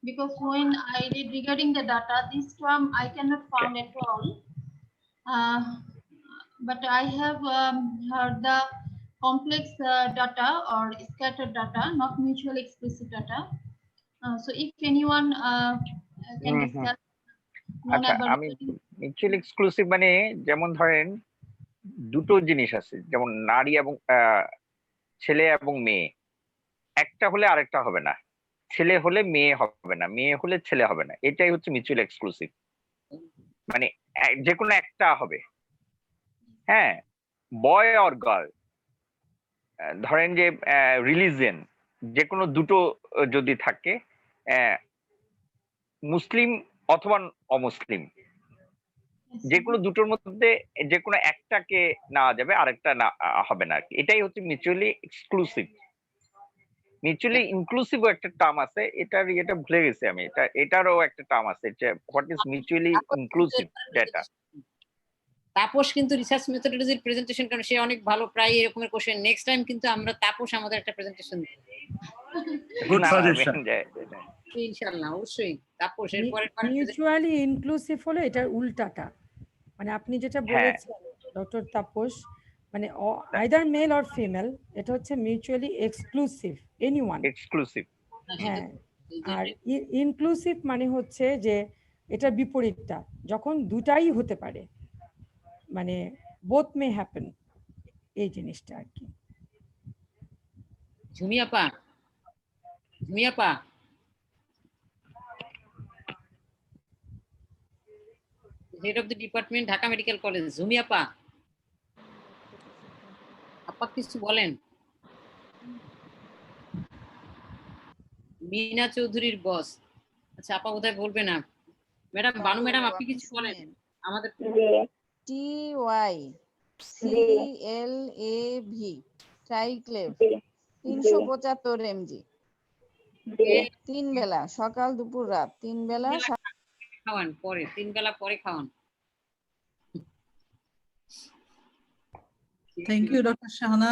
because when I read regarding the data, this term I cannot find at all. But I have heard the complex data or scattered data, not mutually exclusive data. So if anyone can discuss. আচ্ছা, আমি mutually exclusive মানে যেমন ধরেন দুটো জিনিস আছে, যেমন নারী এবং ছেলে এবং মেয়ে, একটা হলে আরেকটা হবে না, ছেলে হলে মেয়ে হবে না, মেয়ে হলে ছেলে হবে না, এটাই হচ্ছে মিউচুয়ালি এক্সক্লুসিভ। মানে যে কোনো একটা হবে। হ্যাঁ, বয় অর গার্ল, ধরেন যে রিলিজিয়ন যে কোনো দুটো যদি থাকে, মুসলিম অথবা অমুসলিম, যে কোনো দুটোর মধ্যে যে কোনো একটাকে নেওয়া যাবে, আরেকটা না হবে না। এটাই হচ্ছে মিউচুয়ালি এক্সক্লুসিভ। মিউচুয়ালি ইনক্লুসিভ একটা টার্ম আছে, এটা ভুলে গেছি আমি, এটারও একটা টার্ম আছে, what is mutually inclusive data. Tapas কিন্তু রিসার্চ মেথডোলজির প্রেজেন্টেশন কারণ সে অনেক ভালো, প্রায় এরকমের কোশ্চেন। নেক্সট টাইম কিন্তু আমরা তাপস আমাদের একটা প্রেজেন্টেশন Good না, suggestion. ইনশাআল্লাহ অবশ্যই। তাপস এর পরে মিউচুয়ালি ইনক্লুসিভ হলে এটার উল্টাটা, মানে আপনি যেটা বলেছেন ডক্টর তাপস, মানে আইদার মেল অর ফিমেল, এটা হচ্ছে মিউচুয়ালি এক্সক্লুসিভ, এনিওয়ান এক্সক্লুসিভ। হ্যাঁ, আর ইনক্লুসিভ মানে হচ্ছে যে এটা বিপরীতটা, যখন দুটাই হতে পারে, মানে বোথ মে হ্যাপেন, এই জিনিসটা আর কি। ঝুমিয়াপা head of the department, Dhaka medical college, ঝুমিয়াপা আপা কিছু বলেন। মিনা চৌধুরীর বস, আচ্ছা আপা বোধহয় বলবে না। ম্যাডাম বানু ম্যাডাম আপনি কিছু বলেন আমাদের। TYCLAV ট্রাইক্লেভ 375 mg, 3 বেলা, সকাল দুপুর রাত 3 বেলা খাওয়ান, পরে 3 বেলা পরে খাওয়ান। Thank you, Dr. Shahana.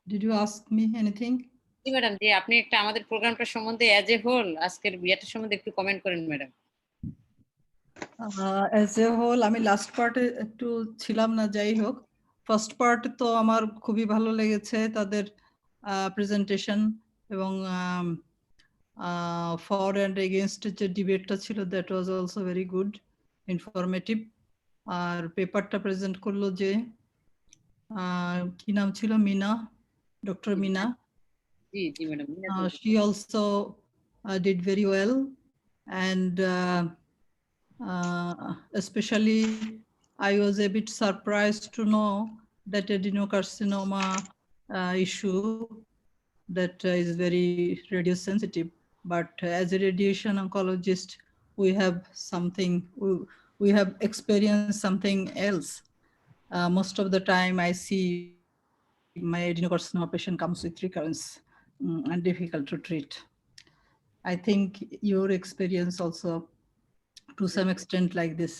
Did you ask me anything? G madam, যে আপনি একটা আমাদের প্রোগ্রামটা সম্বন্ধে অ্যাজ এ হোল আজকের বিয়েটা সম্বন্ধে একটু কমেন্ট করেন ম্যাডাম। As a whole, আমি লাস্ট পার্টে একটু ছিলাম না, যাই হোক ফার্স্ট পার্ট তো আমার খুবই ভালো লেগেছে, তাদের প্রেজেন্টেশন এবং ফর অ্যান্ড এগেনস্ট যে ডিবেটটা ছিল, that was also very good, informative. আর পেপারটা প্রেজেন্ট করলো যে কি নাম ছিল, মিনা, ডক্টর মিনা, জি madam, she also did very well, and especially I was a bit surprised to know that adenocarcinoma issue that is very radio sensitive, but as a radiation oncologist we have something, we have experienced something else. Most of the time I see my adenocarcinoma patient comes with recurrence and difficult to treat. I think your experience also to some extent like this,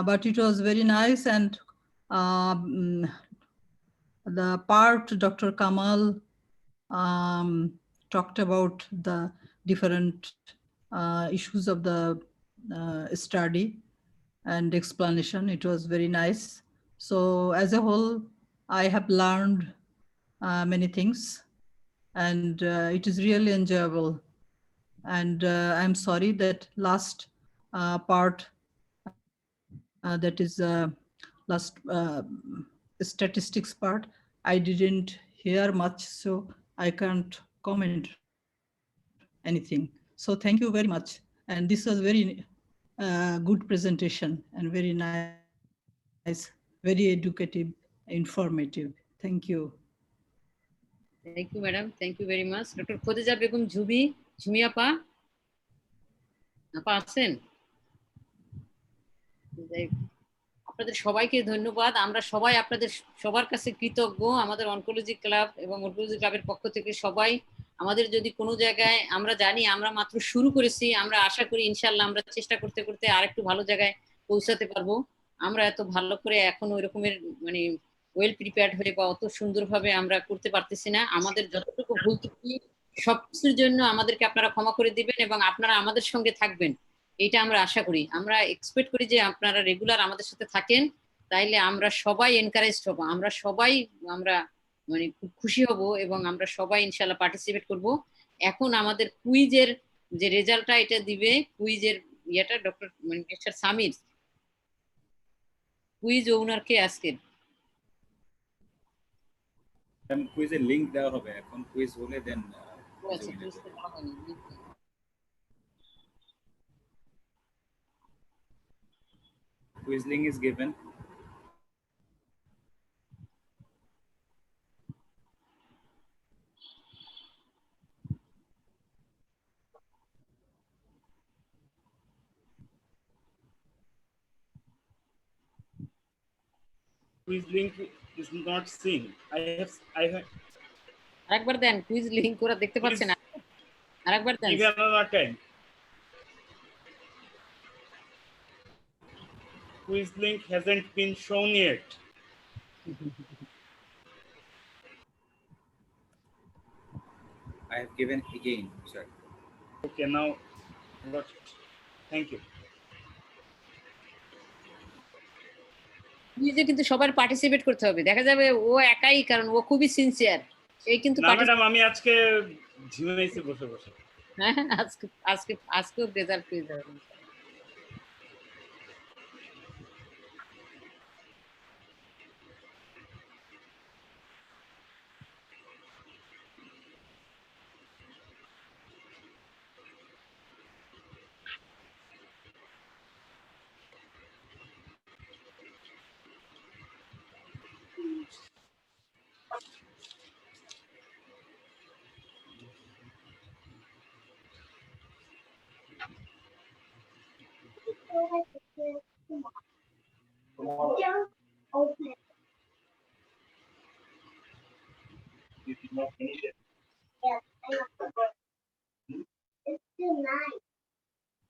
but it was very nice. And the part Dr. Kamal talked about the different issues of the study and explanation, it was very nice. So as a whole, I have learned many things, and it is really enjoyable. And I'm sorry that last part, that is last statistics part, I didn't hear much, so I can't comment anything. So thank you very much. And this was very good presentation and very nice, very educative, informative. Thank you. Thank you madam, thank you very much. Doctor Khadija Begum ঝুমিয়াপা আপা আছেন? আপনাদের সবাইকে ধন্যবাদ। আমরা সবাই আপনাদের সবার কাছে কৃতজ্ঞ, আমাদের অনকোলজি ক্লাব এবং অনকোলজি ক্লাবের পক্ষ থেকে সবাই। আমাদের যদি কোনো জায়গায়, আমরা জানি আমরা মাত্র শুরু করেছি, আমরা আশা করি ইনশাল্লাহ আমরা চেষ্টা করতে করতে আরেকটু ভালো জায়গায় পৌঁছাতে পারবো। আমরা এত ভালো করে এখন ওই রকমের মানে ওয়েল প্রিপেয়ার্ড হয়ে বা অত সুন্দরভাবে আমরা করতে পারতেছি না। আমাদের যতটুকু ভুল ত্রুটি সবকিছুর জন্য আমাদেরকে আপনারা ক্ষমা করে দিবেন এবং আপনারা আমাদের সঙ্গে থাকবেন, এইটা আমরা আশা করি। আমরা এক্সপেক্ট করি যে আপনারা রেগুলার আমাদের সাথে থাকেন, তাইলে আমরা সবাই এনকারেজড হব, আমরা সবাই মানে খুব খুশি হব এবং আমরা সবাই ইনশাআল্লাহ পার্টিসিপেট করব। এখন আমাদের কুইজের যে রেজাল্টটা এটা দিবে, কুইজের ইয়েটা ডক্টর মানে মিস্টার সামির, কুইজ ওনার কে আজকে কুইজের লিংক দেওয়া হবে, এখন কুইজ হলে দেন quiz link is given. Quiz link is not seen. I have আরেকবার দেন, কুইজ লিংক ওরা দেখতে পাচ্ছে না, আরেকবার দেন। Give another time. Quiz link hasn't been shown yet. I have given again, sir. Okay, now got it. Thank you. নিজে কিন্তু সবার participate করতে হবে, দেখা যাবে ও একাই, কারণ ও খুবই সিনসিয়ার, এই কিন্তু না ম্যাডাম, আমি আজকে ঝিমাইছি বসে বসে। হ্যাঁ, আজকেও রেজাল্ট পেয়ে যাবেন। You did not finish it. Yes, I forgot. It's still 9.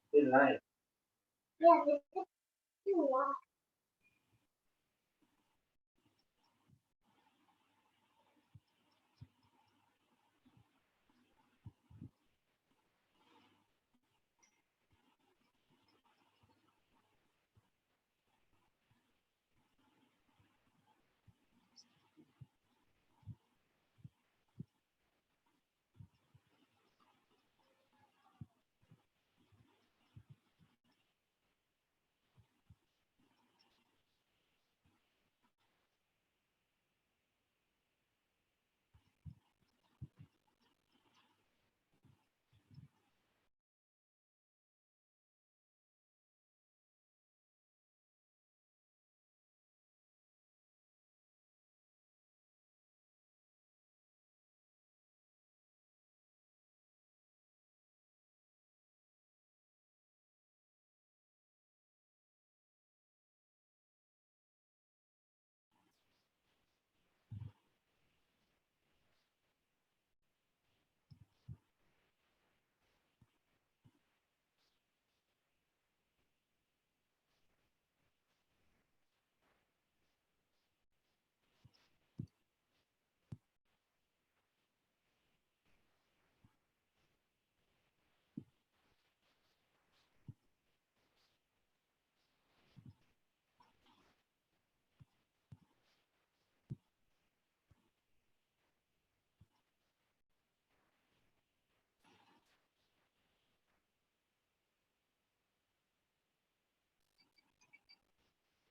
Still 9. Yeah, it's still 1.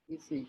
Easy.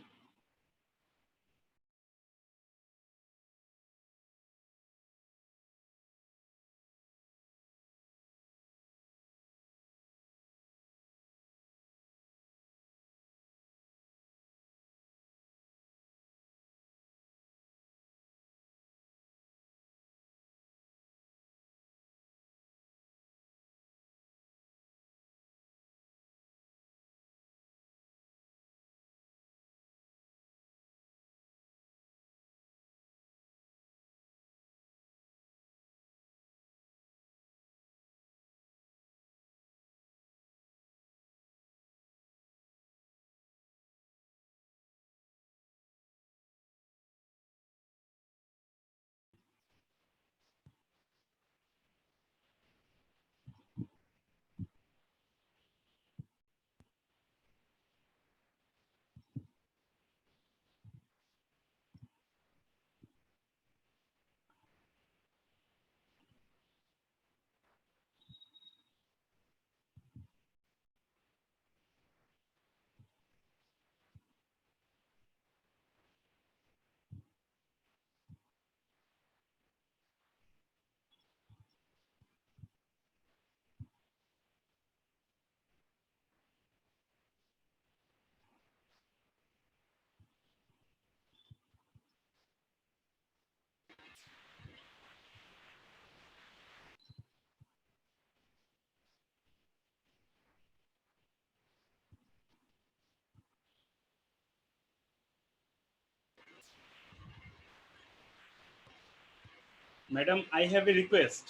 Madam, I have a request.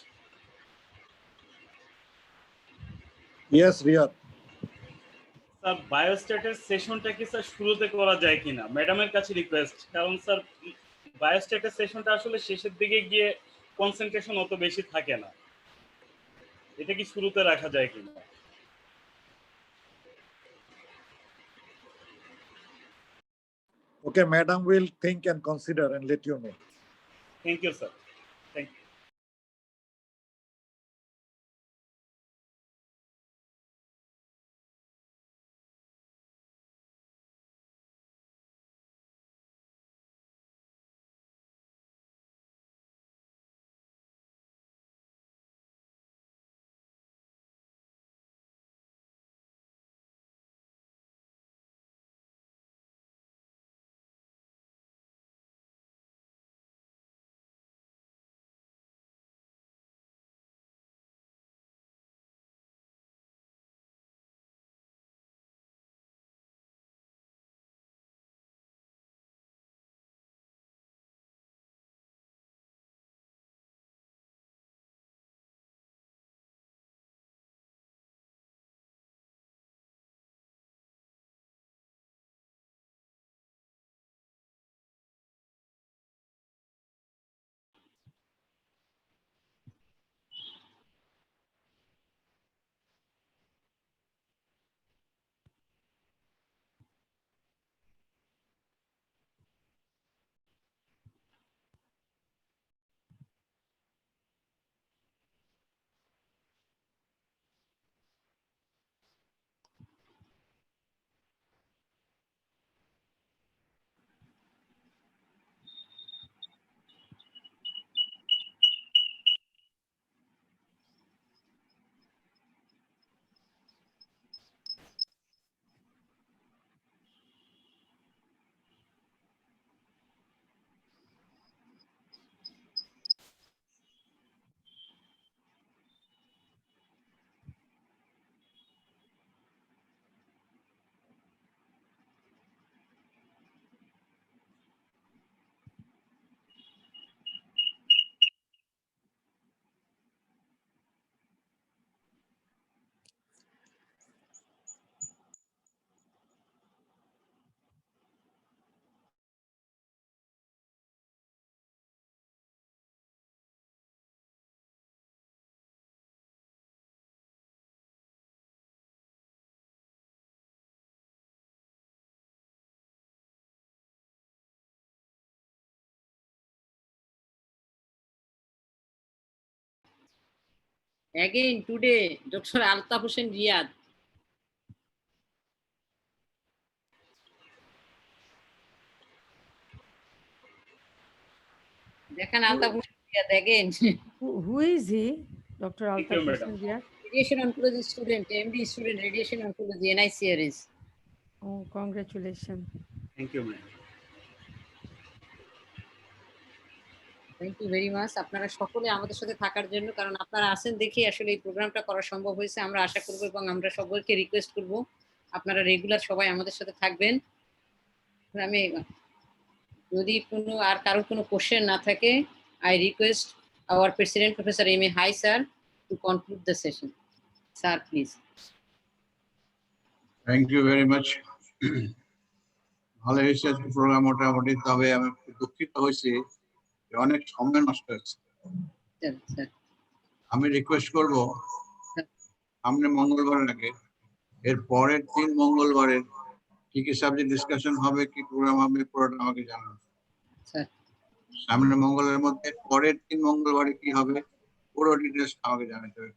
Yes, Riyad. Sir বায়োস্ট্যাটের সেশনটা কি স্যার শুরুতে করা যায় কিনা, ম্যাডামের কাছে রিকোয়েস্ট, কারণ স্যার বায়োস্ট্যাটের সেশনটা আসলে শেষের দিকে গিয়ে কনসেন্ট্রেশন অত বেশি থাকে না। এটা কি শুরুতে রাখা যায় কিনা? Okay, madam will think and consider and let you know. Thank you, sir. Thank you. Again today, Dr. Altaf Hussain Riyad. Dekhan Altaf Hussain Riyad again. Who is he, Dr. Altaf Hussain Riyad? Radiation oncology student, MD student, radiation oncology, NICRS. Oh, congratulations. Thank you, ma'am. Thank you very much আপনারা সকলে আমাদের সাথে থাকার জন্য, কারণ আপনারা আছেন দেখি আসলে এই প্রোগ্রামটা করা সম্ভব হয়েছে। আমরা আশা করব এবং আমরা সকলকে রিকোয়েস্ট করব আপনারা রেগুলার সবাই আমাদের সাথে থাকবেন। আমি যদি কোনো আর কারোর কোনো কোশ্চেন না থাকে, I request our president professor M A Hai sir to conclude the session. Sir please. Thank you very much. ভালো হয়েছে প্রোগ্রাম মোটামুটি, তবে আমি দুঃখিত হয়েছি অনেক সময় নষ্ট হয়েছে। আমি রিকোয়েস্ট করব সামনে মঙ্গলবারের আগে এর পরের 3 মঙ্গলবারের কি কি সাবজেক্ট ডিসকাশন হবে, কি প্রোগ্রাম হবে, পুরোটা আমাকে জানান। সামনে মঙ্গলের মধ্যে পরের 3 মঙ্গলবারে কি হবে পুরো ডিটেলস আমাকে জানাতে হবে।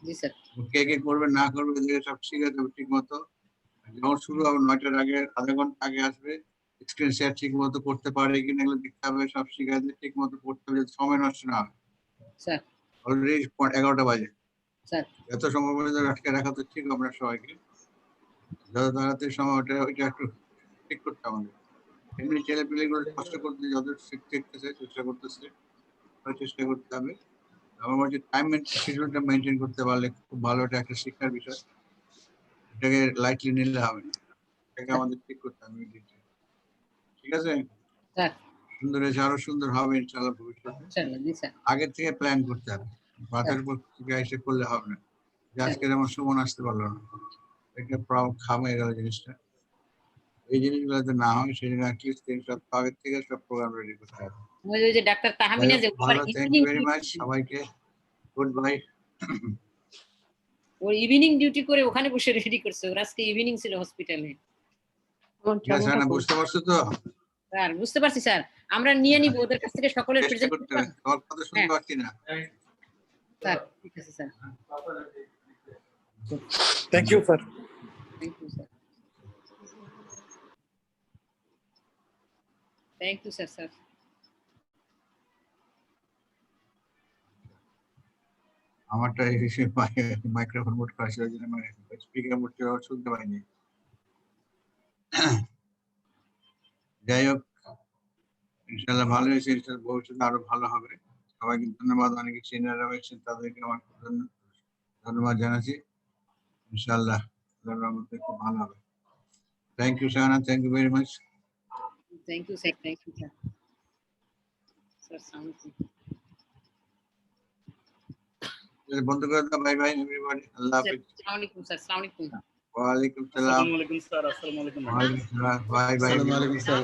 জি স্যার। কে কে করবে না করবে এদিকে সব শিখে দেবে ঠিক মতো। যখন শুরু হবে 9টার আগে আধা ঘন্টা আগে আসবে, স্ক্রিন শেয়ার ঠিক মতো করতে পারে কিনা এগুলো দেখতে হবে, সব শিখে দিয়ে ঠিক মতো করতে হবে, সময় নষ্ট না হয়। স্যার অলরেডি 11টা বাজে। স্যার এত সময় পর্যন্ত আটকে রাখা তো ঠিক আমরা সবাইকে যত তাড়াতাড়ি সময় ওইটা একটু ঠিক করতে হবে। এমনি ছেলে পেলেগুলো কষ্ট করতে যত শিখতেছে চেষ্টা করতেছে চেষ্টা করতে হবে। আমার মনে হচ্ছে টাইম শিডিউলটা মেনটেন করতে পারলে খুব ভালো, এটা একটা শিক্ষার বিষয়, এটাকে লাইটলি নিলে হবে না, এটাকে আমাদের ঠিক করতে হবে। ঠিক আছে স্যার? সুন্দর হয়েছে, আরো সুন্দর হবে ইনশাআল্লাহ ভবিষ্যতে। আগে থেকে প্ল্যান করতে হবে, বাজার থেকে এসে করলে হবে না। যে আজকে যেমন সুমন আসতে পারলো না, এটা খামে গেল জিনিসটা। এই জিনিসগুলো যাতে না হয় সেই জন্য অ্যাটলিস্ট 3 সপ্তাহ আগে থেকে সব প্রোগ্রাম রেডি করতে হবে। ওই যে ডাক্তার তাহমিনা যে ভালো, থ্যাংক ইউ ভেরি মাচ সবাইকে, গুড বাই। ও ইভিনিং ডিউটি করে ওখানে বসে রেডি করছে, ওর আজকে ইভিনিং ছিল হসপিটালে। বুঝতে পারছো তো? স্যার বুঝতে পারছি স্যার, আমরা নিয়ে নিব ওদের কাছ থেকে সকলের চেষ্টা করতে হবে, তোমার কথা শুনতে পাচ্ছি না স্যার। ঠিক আছে sir, thank you sir. Thank you sir, thank you sir. Sir আমারটা মাইক্রোফোন মুট করা ছিল, যেন স্পিকার মুট শুনতে পাইনি। যাই হোক, ইনশাআল্লাহ ভালো হয়েছে, ইনশাআল্লাহ ভবিষ্যতে আরো ভালো হবে। সবাইকে ধন্যবাদ, অনেকে সিনিয়ররা এসেছেন তাদেরকে আমার ধন্যবাদ জানাচ্ছি। ইনশাআল্লাহ আল্লাহর রহমতে খুব ভালো হবে। Thank you Shahana, thank you very much. Thank you sir, thank you sir. Sir sound বন্ধ করে দাও। বাই বাই এভরিবডি, আল্লাহ হাফেজ। আসসালামু আলাইকুম স্যার। আসসালামু আলাইকুম। ওয়া আলাইকুম সালাম। আসসালামু আলাইকুম স্যার। আসসালামু আলাইকুম। Bye bye. আসসালামু আলাইকুম স্যার।